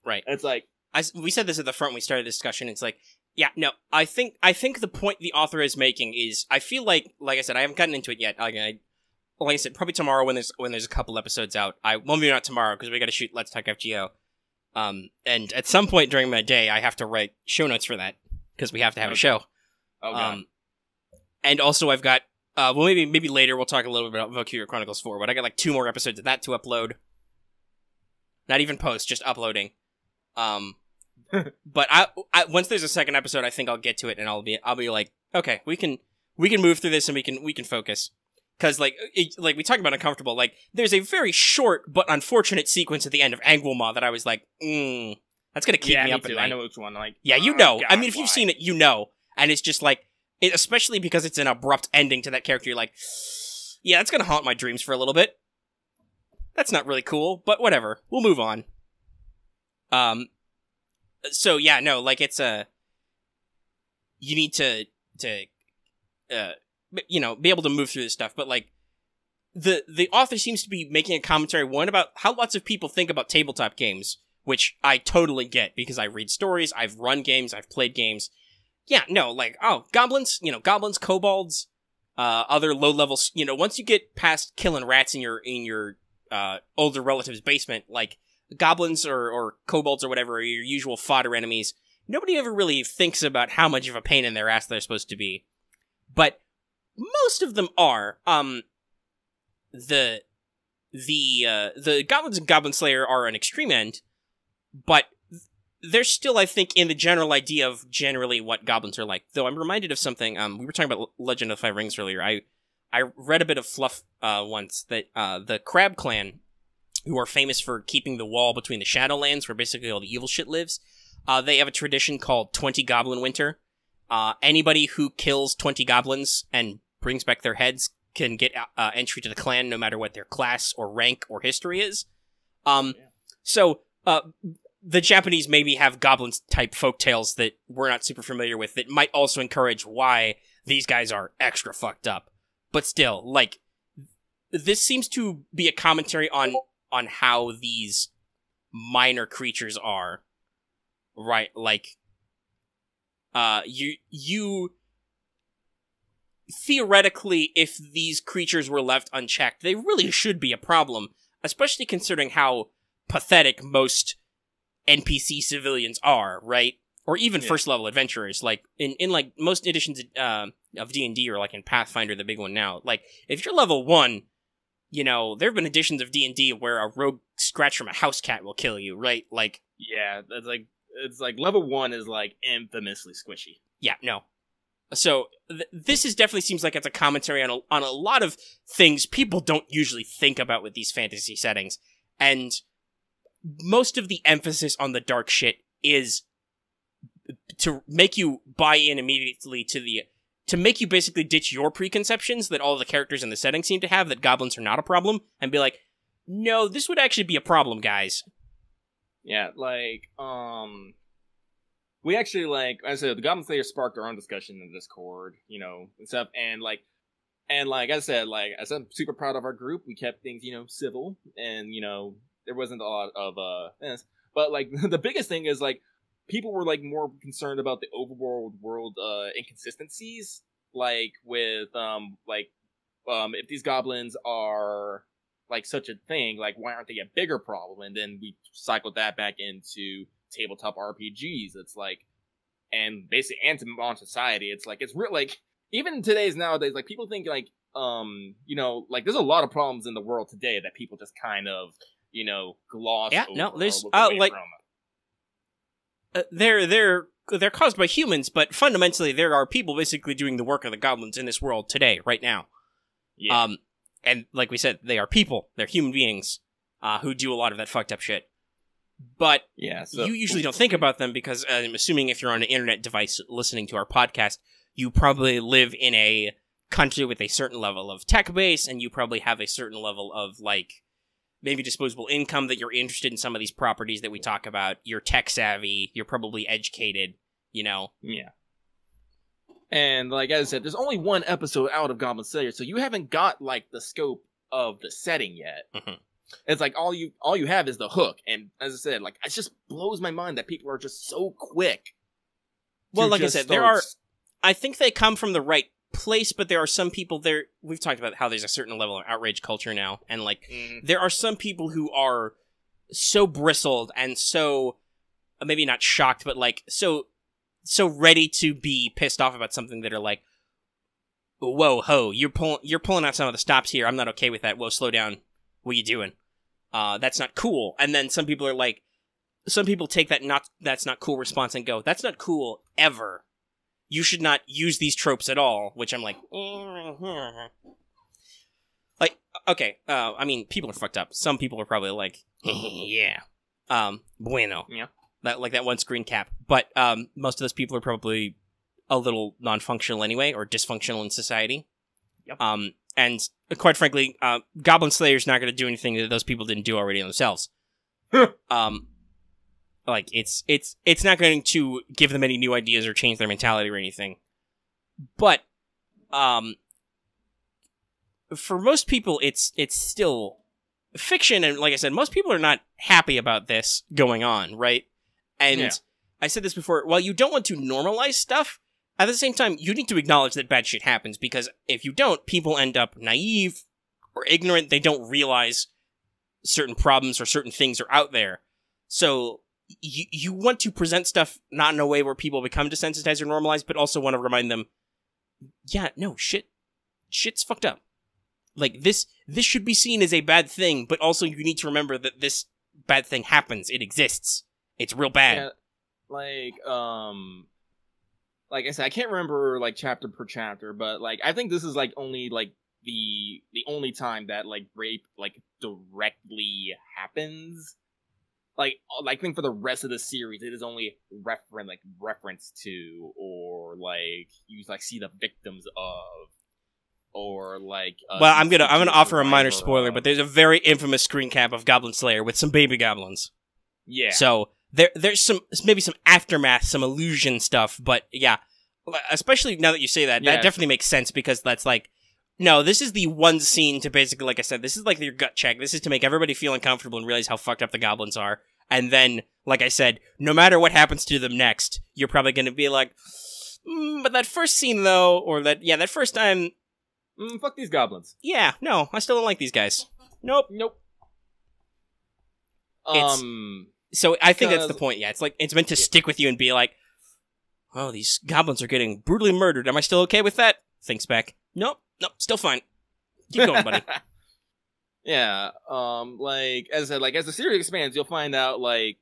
Right. And it's like, we said this at the front when we started the discussion. It's like, yeah, no, I think the point the author is making is, I feel like I said, I haven't gotten into it yet. Like I said, probably tomorrow when there's a couple episodes out. Maybe not tomorrow because we got to shoot Let's Talk FGO. And at some point during my day, I have to write show notes for that because we have to have a show. Oh god. And also I've got maybe later we'll talk a little bit about Valkyria Chronicles 4, but I got like 2 more episodes of that to upload. Not even post, just uploading. But I once there's a second episode, I think I'll get to it and I'll be like, okay, we can move through this and we can focus. Because, like we talked about uncomfortable, like, there's a very short but unfortunate sequence at the end of Angwilma that I was like, that's gonna keep me up at night. I know which one. Like, yeah, you know. God, I mean, if you've seen it, you know. And it's just like, especially because it's an abrupt ending to that character, you're like, yeah, that's gonna haunt my dreams for a little bit. That's not really cool, but whatever. We'll move on. So, yeah, no, like, it's you need to be able to move through this stuff, but like the author seems to be making a commentary, one, about how lots of people think about tabletop games, which I totally get because I read stories, I've run games, I've played games. Yeah, no, like, oh, goblins, kobolds, other low levels, once you get past killing rats in your older relative's basement, like goblins or kobolds or whatever are your usual fodder enemies. Nobody ever really thinks about how much of a pain in their ass they're supposed to be. But most of them are. The goblins in Goblin Slayer are an extreme end, but they're still, I think, in the general idea of generally what goblins are like. Though I'm reminded of something. We were talking about Legend of the Five Rings earlier. I read a bit of fluff once that the Crab Clan, who are famous for keeping the wall between the Shadowlands, where basically all the evil shit lives, they have a tradition called 20 Goblin Winter. Anybody who kills 20 goblins and brings back their heads can get entry to the clan, no matter what their class or rank or history is. So, the Japanese maybe have goblins-type folktales that we're not super familiar with that might also encourage why these guys are extra fucked up. But still, like, this seems to be a commentary on how these minor creatures are. Right, like, you theoretically, if these creatures were left unchecked, they really should be a problem, especially considering how pathetic most NPC civilians are, right? Or even first level adventurers. Like in like most editions of D&D, or like in Pathfinder, the big one now. Like, if you're level 1, you know, there have been editions of D&D where a rogue scratch from a house cat will kill you, right? Like, yeah, that's like, it's like level 1 is like infamously squishy. Yeah, no. So this definitely seems like it's a commentary on a lot of things people don't usually think about with these fantasy settings, and most of the emphasis on the dark shit is to make you buy in immediately to make you basically ditch your preconceptions that all the characters in the setting seem to have, that goblins are not a problem, and be like, no, this would actually be a problem, guys. Yeah, like, we actually, like I said, the Goblin Slayer sparked our own discussion in Discord, you know, and stuff, and like I said, I'm super proud of our group. We kept things, you know, civil, and, you know, there wasn't a lot of, this. But, like, the biggest thing is, like, people were, like, more concerned about the overworld world, inconsistencies, like, with, if these goblins are, like, such a thing, like, why aren't they a bigger problem? And then we cycled that back into tabletop RPGs. It's like, and basically, and to modern society, it's like, it's real, like, even nowadays, like, people think, like, you know, like, there's a lot of problems in the world today that people just kind of, you know, gloss over. Yeah, no, there's, like, they're caused by humans, but fundamentally, there are people basically doing the work of the goblins in this world today, right now. Yeah. And like we said, they are people. They're human beings, who do a lot of that fucked up shit. But yeah, so, you usually don't think about them because I'm assuming if you're on an internet device listening to our podcast, you probably live in a country with a certain level of tech base, and you probably have a certain level of, like, maybe disposable income that you're interested in some of these properties that we talk about. You're tech savvy. You're probably educated, you know? Yeah. And like I said, there's only one episode out of Goblin Slayer, so you haven't got, like, the scope of the setting yet. Mm-hmm. It's like all you have is the hook, and as I said, like, it just blows my mind that people are just so quick. Well, like I said, I think they come from the right place, but there are some people there. We've talked about how there's a certain level of outrage culture now, and like there are some people who are so bristled and so maybe not shocked, but like so ready to be pissed off about something that are like, whoa, ho, you're pulling out some of the stops here. I'm not okay with that. Whoa, slow down. What are you doing? That's not cool. And then some people are like, some people take that's not cool response and go, that's not cool ever. You should not use these tropes at all, which I'm like, like, okay, I mean, people are fucked up. Some people are probably like, yeah, bueno. Yeah. That one screen cap. But most of those people are probably a little non-functional anyway, or dysfunctional in society. Yep. And quite frankly, Goblin Slayer's not going to do anything that those people didn't do already themselves. Like, it's not going to give them any new ideas or change their mentality or anything. But, for most people, it's still fiction, and like I said, most people are not happy about this going on, right? And yeah. I said this before, while you don't want to normalize stuff, at the same time, you need to acknowledge that bad shit happens, because if you don't, people end up naive or ignorant. They don't realize certain problems or certain things are out there. So you want to present stuff not in a way where people become desensitized or normalized, but also want to remind them, yeah, no, shit's fucked up. Like, this should be seen as a bad thing, but also you need to remember that this bad thing happens. It exists. It's real bad. Yeah, like I said, I can't remember, like, chapter per chapter, but, like, I think this is, like, only, like, the only time that, like, rape, like, directly happens. Like, I think for the rest of the series, it is only reference to, or, like, you, like, see the victims of, or, like... well, I'm gonna offer a minor spoiler, but there's a very infamous screen cap of Goblin Slayer with some baby goblins. Yeah. So, there's maybe some aftermath, some illusion stuff, but yeah, especially now that you say that, that definitely makes sense, because that's like, no, this is the one scene to basically, like I said, this is like your gut check. This is to make everybody feel uncomfortable and realize how fucked up the goblins are. And then, like I said, no matter what happens to them next, you're probably going to be like, but that first scene though, or that first time, fuck these goblins. Yeah, no, I still don't like these guys. Nope. So I think that's the point, yeah. It's like, it's meant to stick with you and be like, oh, these goblins are getting brutally murdered. Am I still okay with that? Thinks back. Nope, still fine. Keep going, buddy. Yeah, like, as I said, like, as the series expands, you'll find out, like,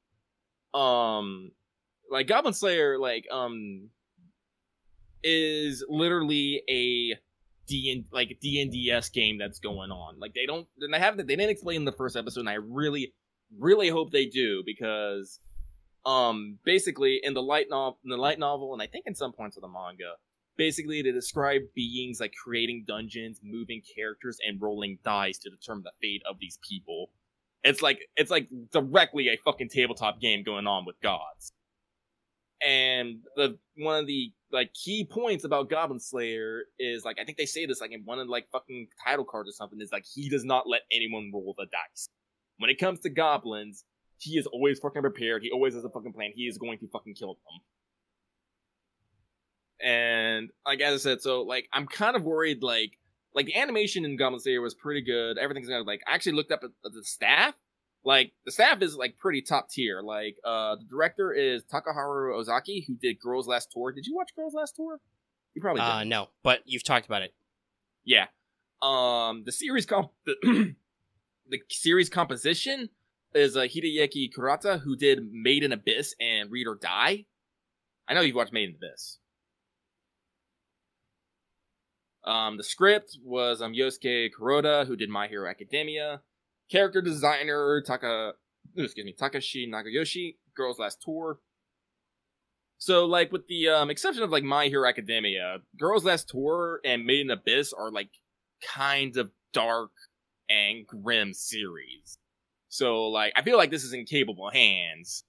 Goblin Slayer, is literally a D&DS game that's going on. Like, they didn't explain in the first episode, and I really, really hope they do, because, basically, in the light novel, and I think in some points of the manga, basically, they describe beings like creating dungeons, moving characters, and rolling dice to determine the fate of these people. It's like directly a fucking tabletop game going on with gods. And one of the like key points about Goblin Slayer is, like, I think they say this like in one of the, like, fucking title cards or something, is like, he does not let anyone roll the dice. When it comes to goblins, he is always fucking prepared. He always has a fucking plan. He is going to fucking kill them. And, like, as I said, so, like, I'm kind of worried, like, the animation in Goblin Slayer was pretty good. Everything's kind of, like, I actually looked up at the staff. Like, the staff is, like, pretty top tier. Like, the director is Takaharu Ozaki, who did Girls Last Tour. Did you watch Girls Last Tour? You probably did. No, but you've talked about it. Yeah. The series composition is Hideyuki Kurata, who did Made in Abyss and Read or Die. I know you've watched Made in Abyss. The script was Yosuke Kuroda, who did My Hero Academia. Character designer Takashi Nagayoshi, Girls Last Tour. So, like, with the exception of, like, My Hero Academia, Girls Last Tour and Made in Abyss are, like, kind of dark and grim series. So, like, I feel like this is in capable hands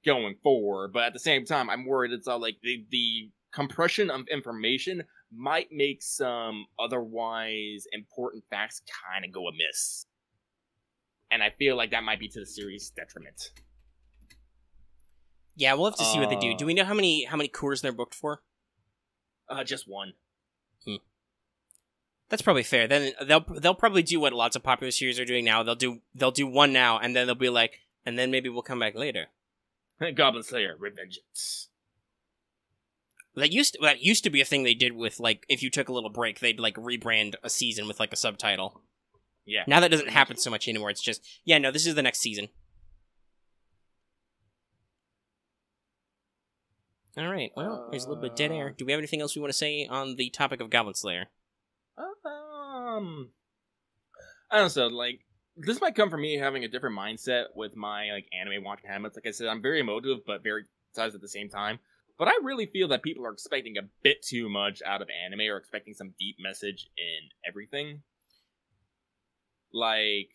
going forward, but at the same time, I'm worried it's all, like, the compression of information might make some otherwise important facts kind of go amiss. And I feel like that might be to the series' detriment. Yeah, we'll have to see what they do. Do we know how many cours they're booked for? Just one. That's probably fair. Then they'll probably do what lots of popular series are doing now. They'll do one now, and then they'll be like, and then maybe we'll come back later. Goblin Slayer, Revengeance. That used to be a thing they did with, like, if you took a little break, they'd, like, rebrand a season with, like, a subtitle. Yeah. Now that doesn't happen so much anymore. It's just, yeah, no, this is the next season. All right. Well, there's a little bit of dead air. Do we have anything else we want to say on the topic of Goblin Slayer? I don't know. Like, this might come from me having a different mindset with my, like, anime watching habits. Like I said, I'm very emotive, but very precise at the same time. But I really feel that people are expecting a bit too much out of anime, or expecting some deep message in everything. Like,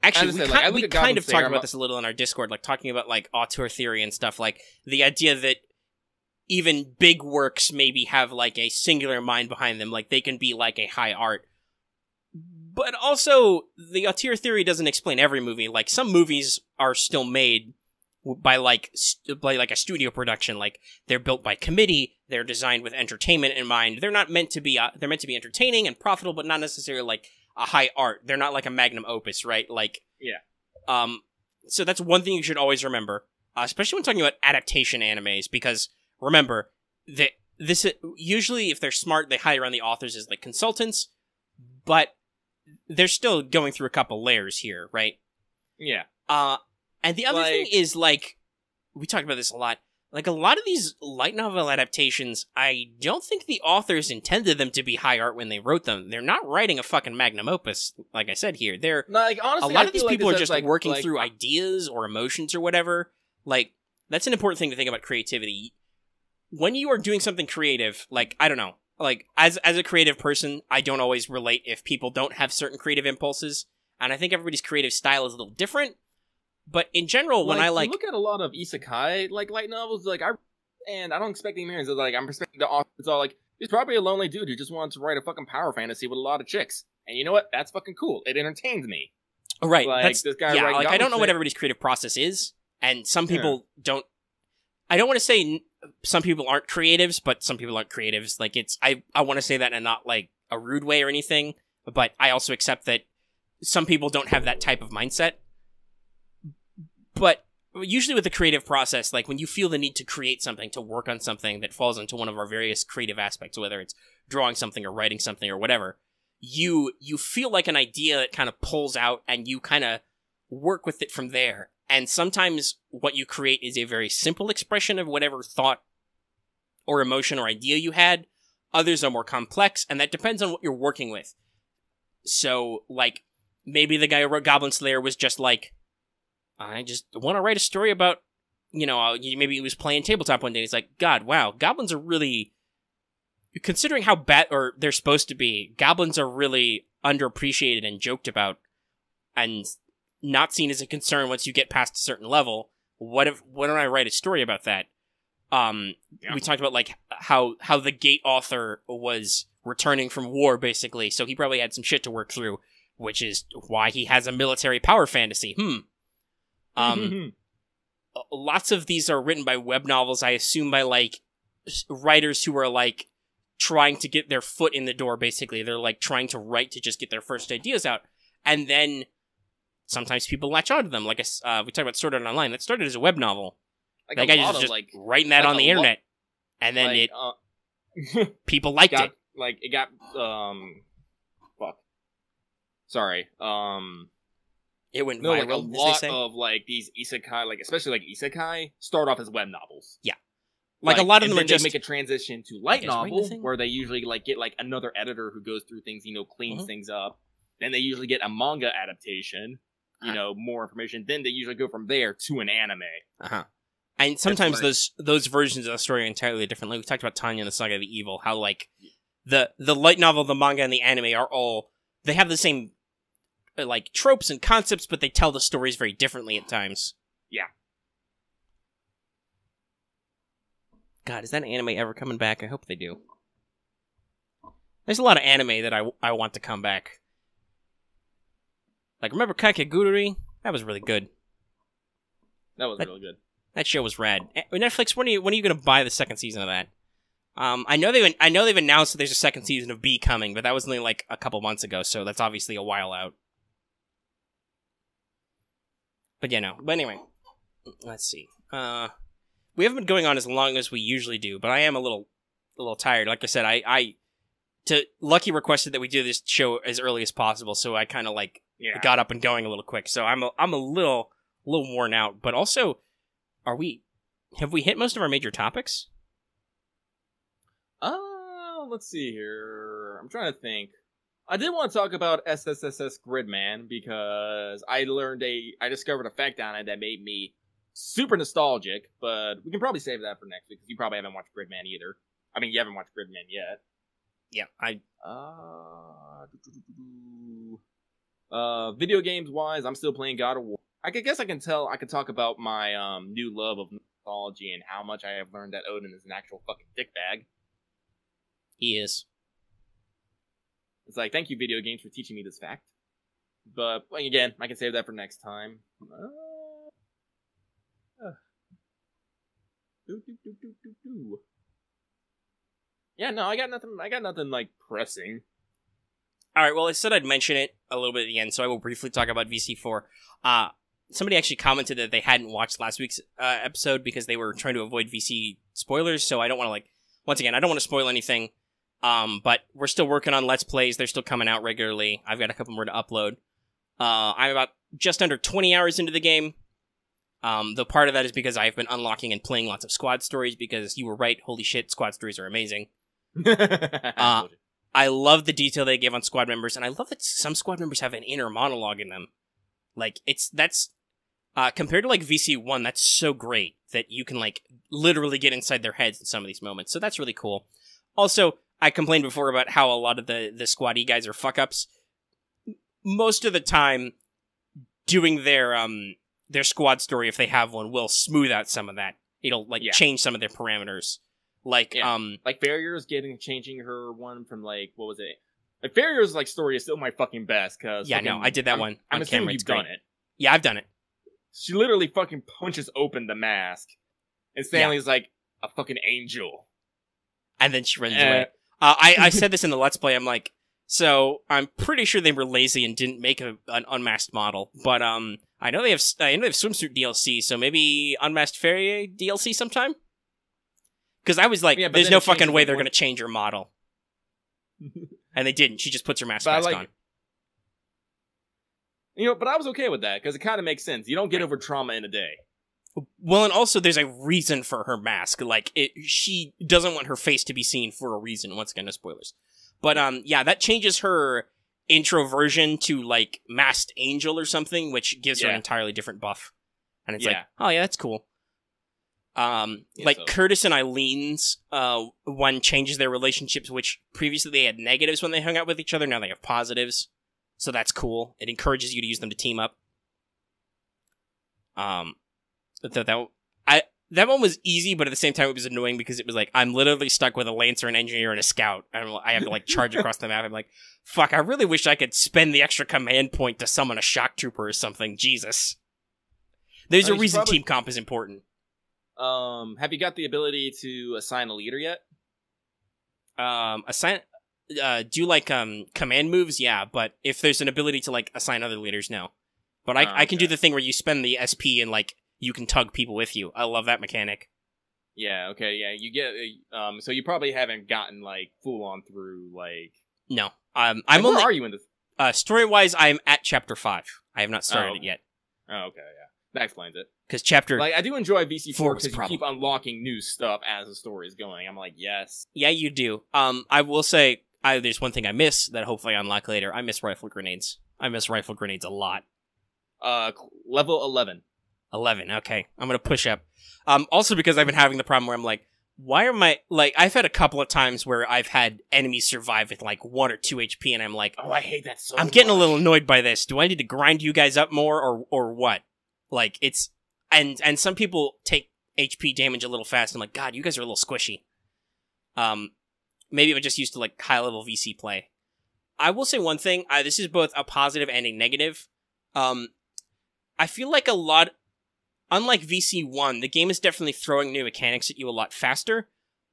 actually, we kind of talked about this a little in our Discord, like, talking about, like, auteur theory and stuff, like, the idea that even big works maybe have, like, a singular mind behind them, like, they can be, like, a high art. But also, the auteur theory doesn't explain every movie. Like, some movies are still made by a studio production. Like, they're built by committee, they're designed with entertainment in mind. They're not meant to be, they're meant to be entertaining and profitable, but not necessarily, like, a high art. They're not like a magnum opus, right? Like, yeah. So that's one thing you should always remember, especially when talking about adaptation animes, because remember that this usually, if they're smart, they hire on the authors as, like, consultants, but they're still going through a couple layers here, right? Yeah. And the other thing is, like, we talked about this a lot. Like, a lot of these light novel adaptations, I don't think the authors intended them to be high art when they wrote them. They're not writing a fucking magnum opus, like I said here. They're, like, honestly, a lot of these people are just, like, working through ideas or emotions or whatever. Like, that's an important thing to think about creativity. When you are doing something creative, like, I don't know, like, as a creative person, I don't always relate if people don't have certain creative impulses, and I think everybody's creative style is a little different. But in general, when I you look at a lot of isekai, like, light novels, like, I don't expect the Americans, like, I'm expecting the author, it's all like, he's probably a lonely dude who just wants to write a fucking power fantasy with a lot of chicks. And you know what? That's fucking cool. It entertains me. Right. Like, this guy like, I don't know what everybody's creative process is, and some people don't, I don't want to say some people aren't creatives, but some people aren't creatives. Like, it's, I want to say that in not, like, a rude way or anything, but I also accept that some people don't have that type of mindset. But usually with the creative process, like, when you feel the need to create something, to work on something that falls into one of our various creative aspects, whether it's drawing something or writing something or whatever, you feel like an idea that kind of pulls out, and you kind of work with it from there. And sometimes what you create is a very simple expression of whatever thought or emotion or idea you had. Others are more complex, and that depends on what you're working with. So, like, maybe the guy who wrote Goblin Slayer was just like, I just want to write a story about, maybe he was playing tabletop one day, and he's like, God, wow, goblins are really, considering how bad, or they're supposed to be, goblins are really underappreciated and joked about, and not seen as a concern once you get past a certain level. Why don't I write a story about that? We talked about, like, how the Gate author was returning from war, basically, so he probably had some shit to work through, which is why he has a military power fantasy. Lots of these are written by web novels, I assume by, like, writers who are, like, trying to get their foot in the door, basically. They're, like, trying to write to just get their first ideas out, and then sometimes people latch onto them. Like, we talked about Sword Art Online. That started as a web novel. Like, that guy just like, writing that on the internet, and then people liked it. Like, it got, fuck. Sorry. It went viral, like, a lot of, like, these isekai, like, especially, like, isekai, start off as web novels. Yeah. Like, a lot of them are just... make a transition to light novel, where they usually, like, get, like, another editor who goes through things, cleans things up. Then they usually get a manga adaptation, more information. Then they usually go from there to an anime. And sometimes those versions of the story are entirely different. Like, we talked about Tanya and the Saga of the Evil, how, like, the light novel, the manga, and the anime are all... They have the same, like, tropes and concepts, but they tell the stories very differently at times. Yeah. God, is that anime ever coming back? I hope they do. There's a lot of anime that I want to come back. Like, remember Kakegurui? That was really good. That was really good. That show was rad. Netflix, when are you going to buy the second season of that? I know they've announced that there's a second season of B coming, but that was only like a couple months ago, so that's obviously a while out. But But anyway, let's see. We haven't been going on as long as we usually do, but I am a little tired. Like I said, Lucky requested that we do this show as early as possible, so I kind of like got up and going a little quick. So I'm a little worn out, but also, have we hit most of our major topics? Let's see here. I'm trying to think. I did want to talk about SSSS Gridman because I discovered a fact on it that made me super nostalgic, but we can probably save that for next week because you probably haven't watched Gridman either. I mean, you haven't watched Gridman yet. Yeah, video games wise, I'm still playing God of War. I guess I can talk about my new love of mythology and how much I have learned that Odin is an actual fucking dickbag. He is. It's like, thank you, video games, for teaching me this fact. But, again, I can save that for next time. Yeah, no, I got nothing, like, pressing. Alright, well, I said I'd mention it a little bit at the end, so I will briefly talk about VC4. Somebody actually commented that they hadn't watched last week's episode because they were trying to avoid VC spoilers, so I don't want to, like... Once again, I don't want to spoil anything, but we're still working on Let's Plays. They're still coming out regularly. I've got a couple more to upload. I'm about just under 20 hours into the game. Though part of that is because I've been unlocking and playing lots of squad stories, because you were right, holy shit, squad stories are amazing. I love the detail they give on squad members, and I love that some squad members have an inner monologue in them. Like, that's compared to, like, VC1, that's so great that you can, like, literally get inside their heads in some of these moments. So that's really cool. Also, I complained before about how a lot of the squad E guys are fuck-ups. Most of the time, doing their squad story, if they have one, will smooth out some of that. It'll, like, change some of their parameters. Like, like, Farrier's changing her one from, like, what was it? Like, Farrier's, like, story is still my fucking best, because... Yeah, no, I did that one I'm on assuming camera. you've done it. Yeah, I've done it. She literally fucking punches open the mask. And Stanley's like, a fucking angel. And then she runs away. I said this in the Let's Play, I'm like, so I'm pretty sure they were lazy and didn't make an unmasked model, but I know they have swimsuit DLC, so maybe Unmasked Farrier DLC sometime? Because I was like, there's no fucking way they're going to change your model. And they didn't. She just puts her mask But back on. But I was okay with that, because it kind of makes sense. You don't get over trauma in a day. Well, and also there's a reason for her mask. Like, she doesn't want her face to be seen for a reason. Once again, no spoilers. But, yeah, that changes her introversion to, like, Masked Angel or something, which gives her an entirely different buff. And it's like, oh, yeah, that's cool. Curtis and Eileen's, one changes their relationships, which previously they had negatives when they hung out with each other. Now they have positives. So that's cool. It encourages you to use them to team up. That one was easy, but at the same time it was annoying because it was like, I'm literally stuck with a Lancer, an Engineer, and a Scout. And I have to, like, charge across the map. I'm like, fuck, I really wish I could spend the extra command point to summon a Shock Trooper or something. Jesus. There's a reason team comp is important. Have you got the ability to assign a leader yet? Command moves? Yeah, but if there's an ability to, like, assign other leaders, no. But I can do the thing where you spend the SP and, like, you can tug people with you. I love that mechanic. Yeah, okay, yeah. You get, so you probably haven't gotten, like, full on through, like... No. where are you in this? Story-wise, I'm at Chapter 5. I have not started it yet. Oh, okay, yeah. That explains it. Because Chapter... Like, I do enjoy VC4 because you keep unlocking new stuff as the story is going. I'm like, yes. Yeah, you do. I will say, there's one thing I miss that hopefully I unlock later. I miss rifle grenades. I miss rifle grenades a lot. Level 11. 11, okay. I'm gonna push up. Also because I've been having the problem where I'm like, why am I... Like, I've had a couple of times where I've had enemies survive with, like, 1 or 2 HP, and I'm like... Oh, I hate that so I'm getting a little annoyed by this. Do I need to grind you guys up more, or what? Like, it's... And some people take HP damage a little fast. I'm like, God, you guys are a little squishy. Maybe I'm just used to, like, high-level VC play. I will say one thing. This is both a positive and a negative. I feel like unlike VC1, the game is definitely throwing new mechanics at you a lot faster.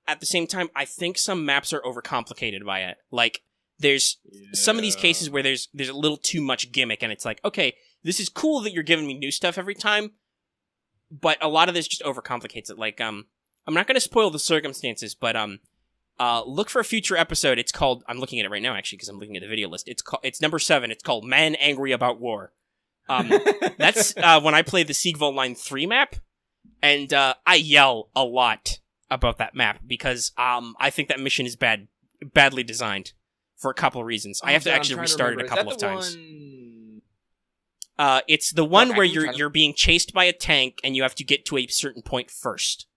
At the same time, I think some maps are overcomplicated by it. Like, there's some of these cases where there's a little too much gimmick, and it's like, okay, this is cool that you're giving me new stuff every time, but a lot of this just overcomplicates it. Like, I'm not going to spoil the circumstances, but look for a future episode. It's called, I'm looking at it right now, actually, because I'm looking at the video list. It's number 7. It's called Man Angry About War. That's when I play the Siegwald Line 3 map, and I yell a lot about that map because I think that mission is badly designed for a couple of reasons. I have to actually restart it a couple of times. It's the one where you're being chased by a tank and you have to get to a certain point first.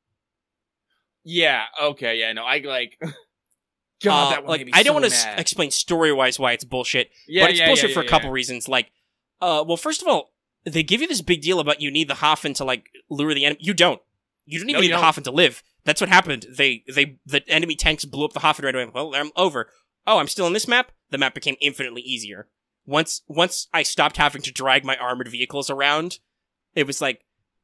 Yeah, okay, yeah, no, I like... God, that one made me I don't so want to explain story-wise why it's bullshit, yeah, but it's bullshit for a couple reasons. Like, well, first of all, they give you this big deal about you need the Hafen to, like, lure the enemy. You don't. You don't even need the Hafen to live. That's what happened. The enemy tanks blew up the Hafen right away. Well, I'm over. Oh, I'm still on this map? The map became infinitely easier. Once I stopped having to drag my armored vehicles around, it was like,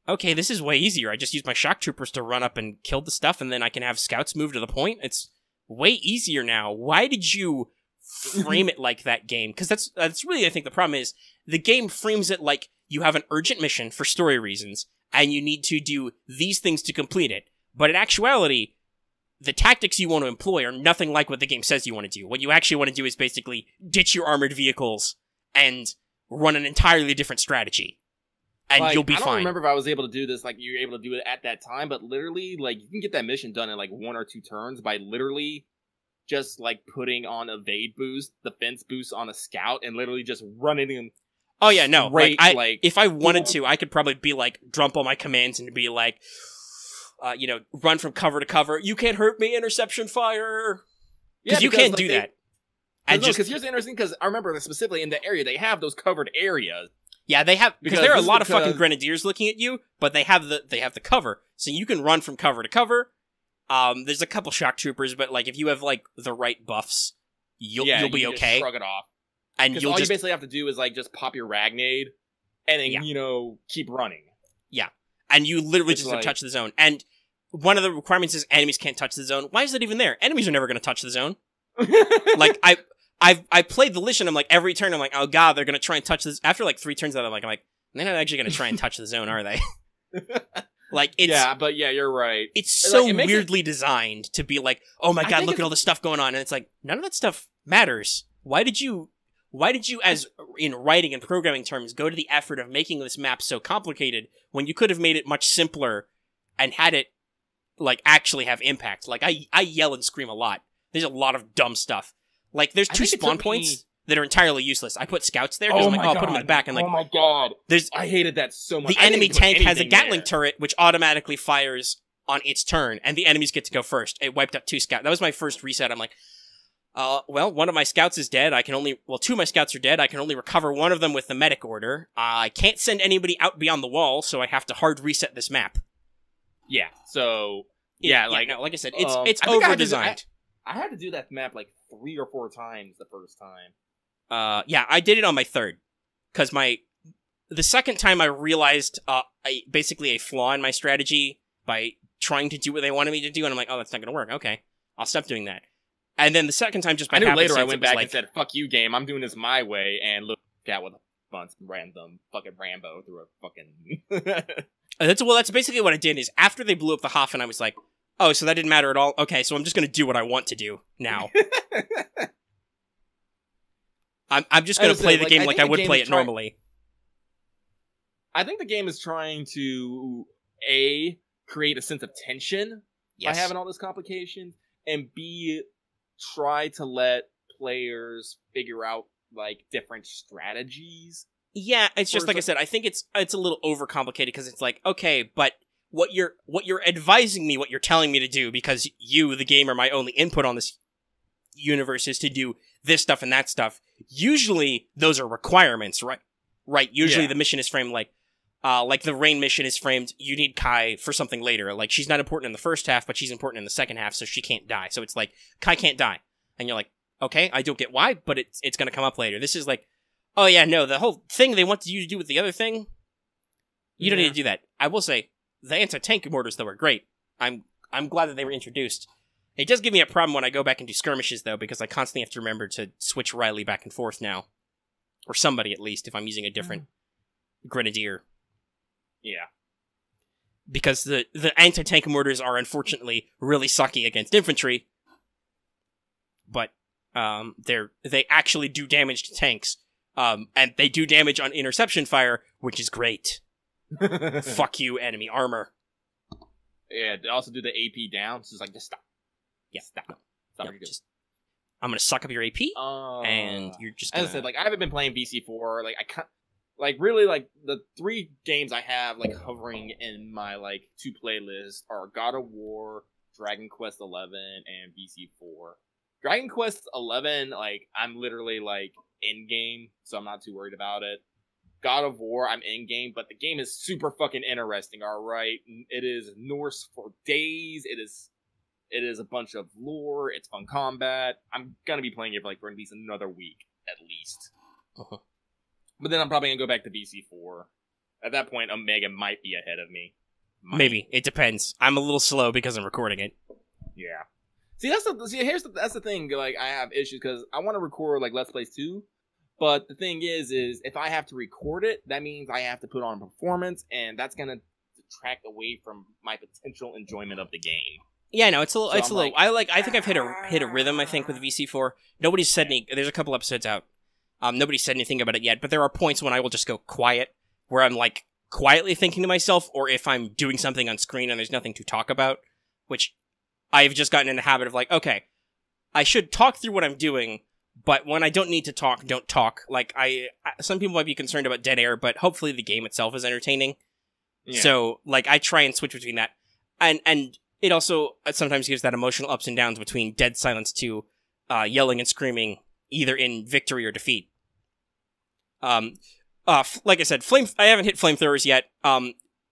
okay, this is way easier. I just use my shock troopers to run up and kill the stuff, and then I can have scouts move to the point. It's way easier now. Why did you frame it like that, game? Because that's really, I think, the problem is the game frames it like you have an urgent mission for story reasons, and you need to do these things to complete it. But in actuality, the tactics you want to employ are nothing like what the game says you want to do. What you actually want to do is basically ditch your armored vehicles and run an entirely different strategy. And you'll be fine. I don't remember if I was able to do this like you were able to do it at that time, but literally, like, you can get that mission done in like 1 or 2 turns by literally just like putting on evade boost, defense boost on a scout, and literally just running him. Oh yeah, no. If I wanted to, I could probably be like, dump all my commands and be like, run from cover to cover. You can't hurt me, interception fire. Because you can't do that. Because here's the interesting, because I remember specifically in the area, they have those covered areas. Yeah, they have, because there are a lot of fucking grenadiers looking at you, but they have the cover, so you can run from cover to cover. There's a couple shock troopers, but like if you have like the right buffs, you'll be okay. Just shrug it off, and you basically have to do is like just pop your Ragnade, and then keep running. Yeah, and you literally just touch the zone. And one of the requirements is enemies can't touch the zone. Why is that even there? Enemies are never going to touch the zone. Like I played the Lich, and I'm like, every turn I'm like, oh god, they're gonna try and touch this. After like 3 turns, I'm like, they're not actually gonna try and touch the zone, are they? Like, it's you're right. It's so weirdly designed to be like, oh my god, look at all the stuff going on, and it's like none of that stuff matters. Why did you, as in writing and programming terms, go to the effort of making this map so complicated when you could have made it much simpler and had it, like, actually have impact? Like, I yell and scream a lot. There's a lot of dumb stuff. Like, there's 2 spawn points that are entirely useless. I put scouts there because I'm like, oh, I'll put them in the back. And like, oh my god. I hated that so much. The enemy tank has a Gatling turret, which automatically fires on its turn, and the enemies get to go first. It wiped out 2 scouts. That was my first reset. I'm like, well, one of my scouts is dead. 2 of my scouts are dead. I can only recover one of them with the medic order. I can't send anybody out beyond the wall, so I have to hard reset this map. Yeah, so... like I said, it's over-designed. I had to do that map like 3 or 4 times the first time. I did it on my third. Because the second time I realized basically a flaw in my strategy by trying to do what they wanted me to do, and I'm like, oh, that's not going to work. Okay, I'll stop doing that. And then the second time, just by later I went back and said, fuck you, game, I'm doing this my way, and look at what a bunch of random fucking Rambo through a fucking... That's basically what I did, is after they blew up the Hoff, and I was like, oh, so that didn't matter at all? Okay, so I'm just going to do what I want to do now. I'm just going to play the game like I would play it normally. I think the game is trying to, A, create a sense of tension by having all this complication, and B, try to let players figure out, like, different strategies. Yeah, it's just like I said, I think it's a little overcomplicated, because it's like, okay, but what you're advising me, what you're telling me to do, because you, the gamer, my only input on this universe is to do this stuff and that stuff. Usually, those are requirements, right? Right. Usually, the mission is framed like the Rain mission is framed. You need Kai for something later. Like, she's not important in the first half, but she's important in the second half, so she can't die. So it's like Kai can't die, and you're like, okay, I don't get why, but it's going to come up later. This is like, oh yeah, no, the whole thing they wanted you to do with the other thing, you don't need to do that. I will say, the anti-tank mortars, though, are great. I'm glad that they were introduced. It does give me a problem when I go back and do skirmishes, though, because I constantly have to remember to switch Riley back and forth now. Or somebody, at least, if I'm using a different grenadier. Yeah. Because the anti-tank mortars are, unfortunately, really sucky against infantry. But they actually do damage to tanks. And they do damage on interception fire, which is great. Fuck you, enemy armor. Yeah, they also do the AP down, so it's like, just stop. Yeah, stop. Stop. I'm gonna suck up your AP, and you're just gonna... As I said, like, I haven't been playing VC4, like, I can't... Like, really, like, the 3 games I have, like, hovering in my, like, 2 playlists are God of War, Dragon Quest XI, and VC4. Dragon Quest XI, like, I'm literally, like, in-game, so I'm not too worried about it. God of War, I'm in-game, but the game is super fucking interesting, alright? It is Norse for days, it is a bunch of lore, it's fun combat. I'm gonna be playing it for, like, for at least another week, at least. Uh-huh. But then I'm probably gonna go back to VC4. At that point, Omega might be ahead of me. Maybe. It depends. I'm a little slow because I'm recording it. Yeah. That's the thing, like, I have issues, because I want to record, like, Let's Plays too, but the thing is if I have to record it, that means I have to put on a performance, and that's gonna detract away from my potential enjoyment of the game. Yeah, no, it's a little. I think I've hit a rhythm. I think with VC4, nobody's said any. There's a couple episodes out. Nobody's said anything about it yet, but there are points when I will just go quiet, where I'm like quietly thinking to myself, or if I'm doing something on screen and there's nothing to talk about, which I've just gotten in the habit of, like, okay, I should talk through what I'm doing, but when I don't need to talk, don't talk. Like, some people might be concerned about dead air, but hopefully the game itself is entertaining. Yeah. So, like, I try and switch between that, and it also sometimes gives that emotional ups and downs between dead silence to yelling and screaming, either in victory or defeat. Like I said, I haven't hit flamethrowers yet.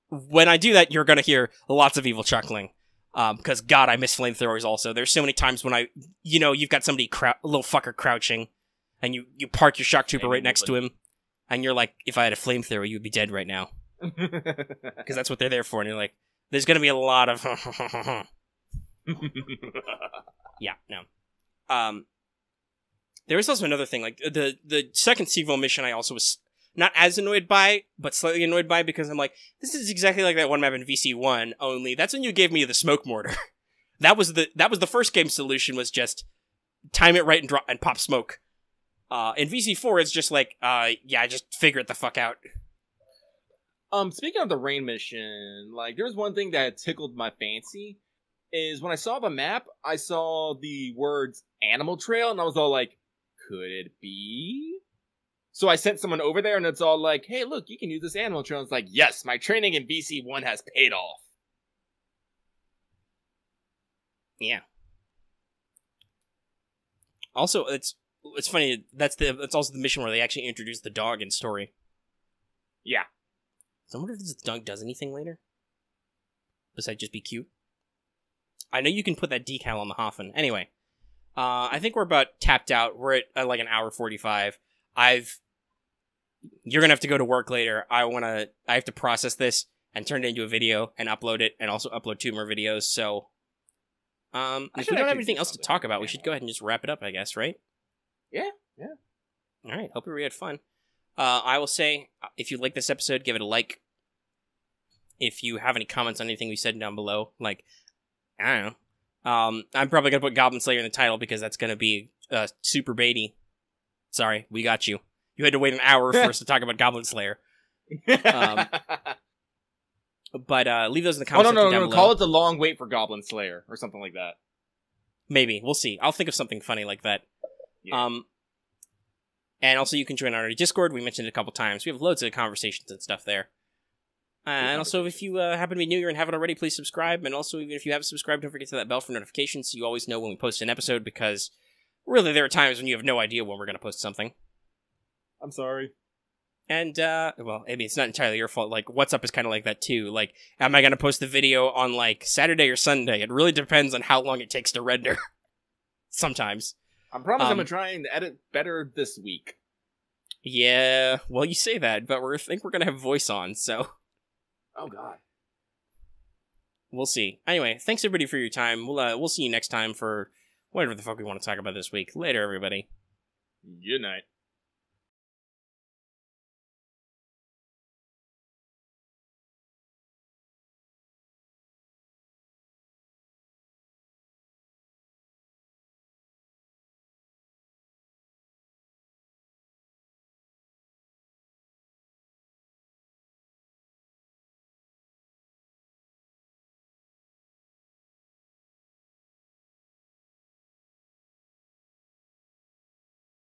When I do that, you're gonna hear lots of evil chuckling. Because God, I miss flamethrowers also. There's so many times when you've got somebody, a little fucker crouching, and you park your shock trooper right next to him, and you're like, if I had a flamethrower, you'd be dead right now. Because that's what they're there for, and you're like, there's gonna be a lot of... Yeah, no. There was also another thing, like, the second Sevo mission I also was not as annoyed by, but slightly annoyed by, because I'm like, this is exactly like that one map in VC1, only that's when you gave me the smoke mortar. That was the first game solution, was just time it right and pop smoke. In VC4, it's just like, yeah, just figure it the fuck out. Speaking of the rain mission, like, there was one thing that tickled my fancy, is when I saw the map, I saw the words Animal Trail, and I was all like, could it be? So I sent someone over there, and it's all like, hey, look, you can use this Animal Trail. And it's like, yes, my training in VC1 has paid off. Yeah. Also, it's funny, that's also the mission where they actually introduce the dog in story. Yeah. So I wonder if this dog does anything later? Besides just be cute? I know you can put that decal on the Hoffen. Anyway, I think we're about tapped out. We're at like an hour 45. You're gonna have to go to work later. I have to process this and turn it into a video and upload it, and also upload 2 more videos. So, if we don't have anything else to talk about, we should go ahead and just wrap it up, I guess, right? Yeah. All right. Hope we had fun. I will say, if you like this episode, give it a like. If you have any comments on anything we said down below, like, I don't know. I'm probably gonna put Goblin Slayer in the title because that's gonna be super baity. Sorry, we got you. You had to wait an hour for us to talk about Goblin Slayer. But leave those in the comments down below. Call it the long wait for Goblin Slayer or something like that. Maybe. We'll see. I'll think of something funny like that. Yeah. And also you can join our Discord. We mentioned it a couple times. We have loads of conversations and stuff there. And also, if you happen to be new here and haven't already, please subscribe. And also, even if you have subscribed, don't forget to hit that bell for notifications so you always know when we post an episode, because really there are times when you have no idea when we're going to post something. I'm sorry. And, well, I mean, it's not entirely your fault. Like, What's Up is kind of like that, too. Like, am I going to post the video on, like, Saturday or Sunday? It really depends on how long it takes to render. Sometimes. I promise I'm going to try and edit better this week. Yeah, well, you say that, but I think we're going to have voice on, so... Oh, God. We'll see. Anyway, thanks, everybody, for your time. We'll see you next time for whatever the fuck we want to talk about this week. Later, everybody. Good night.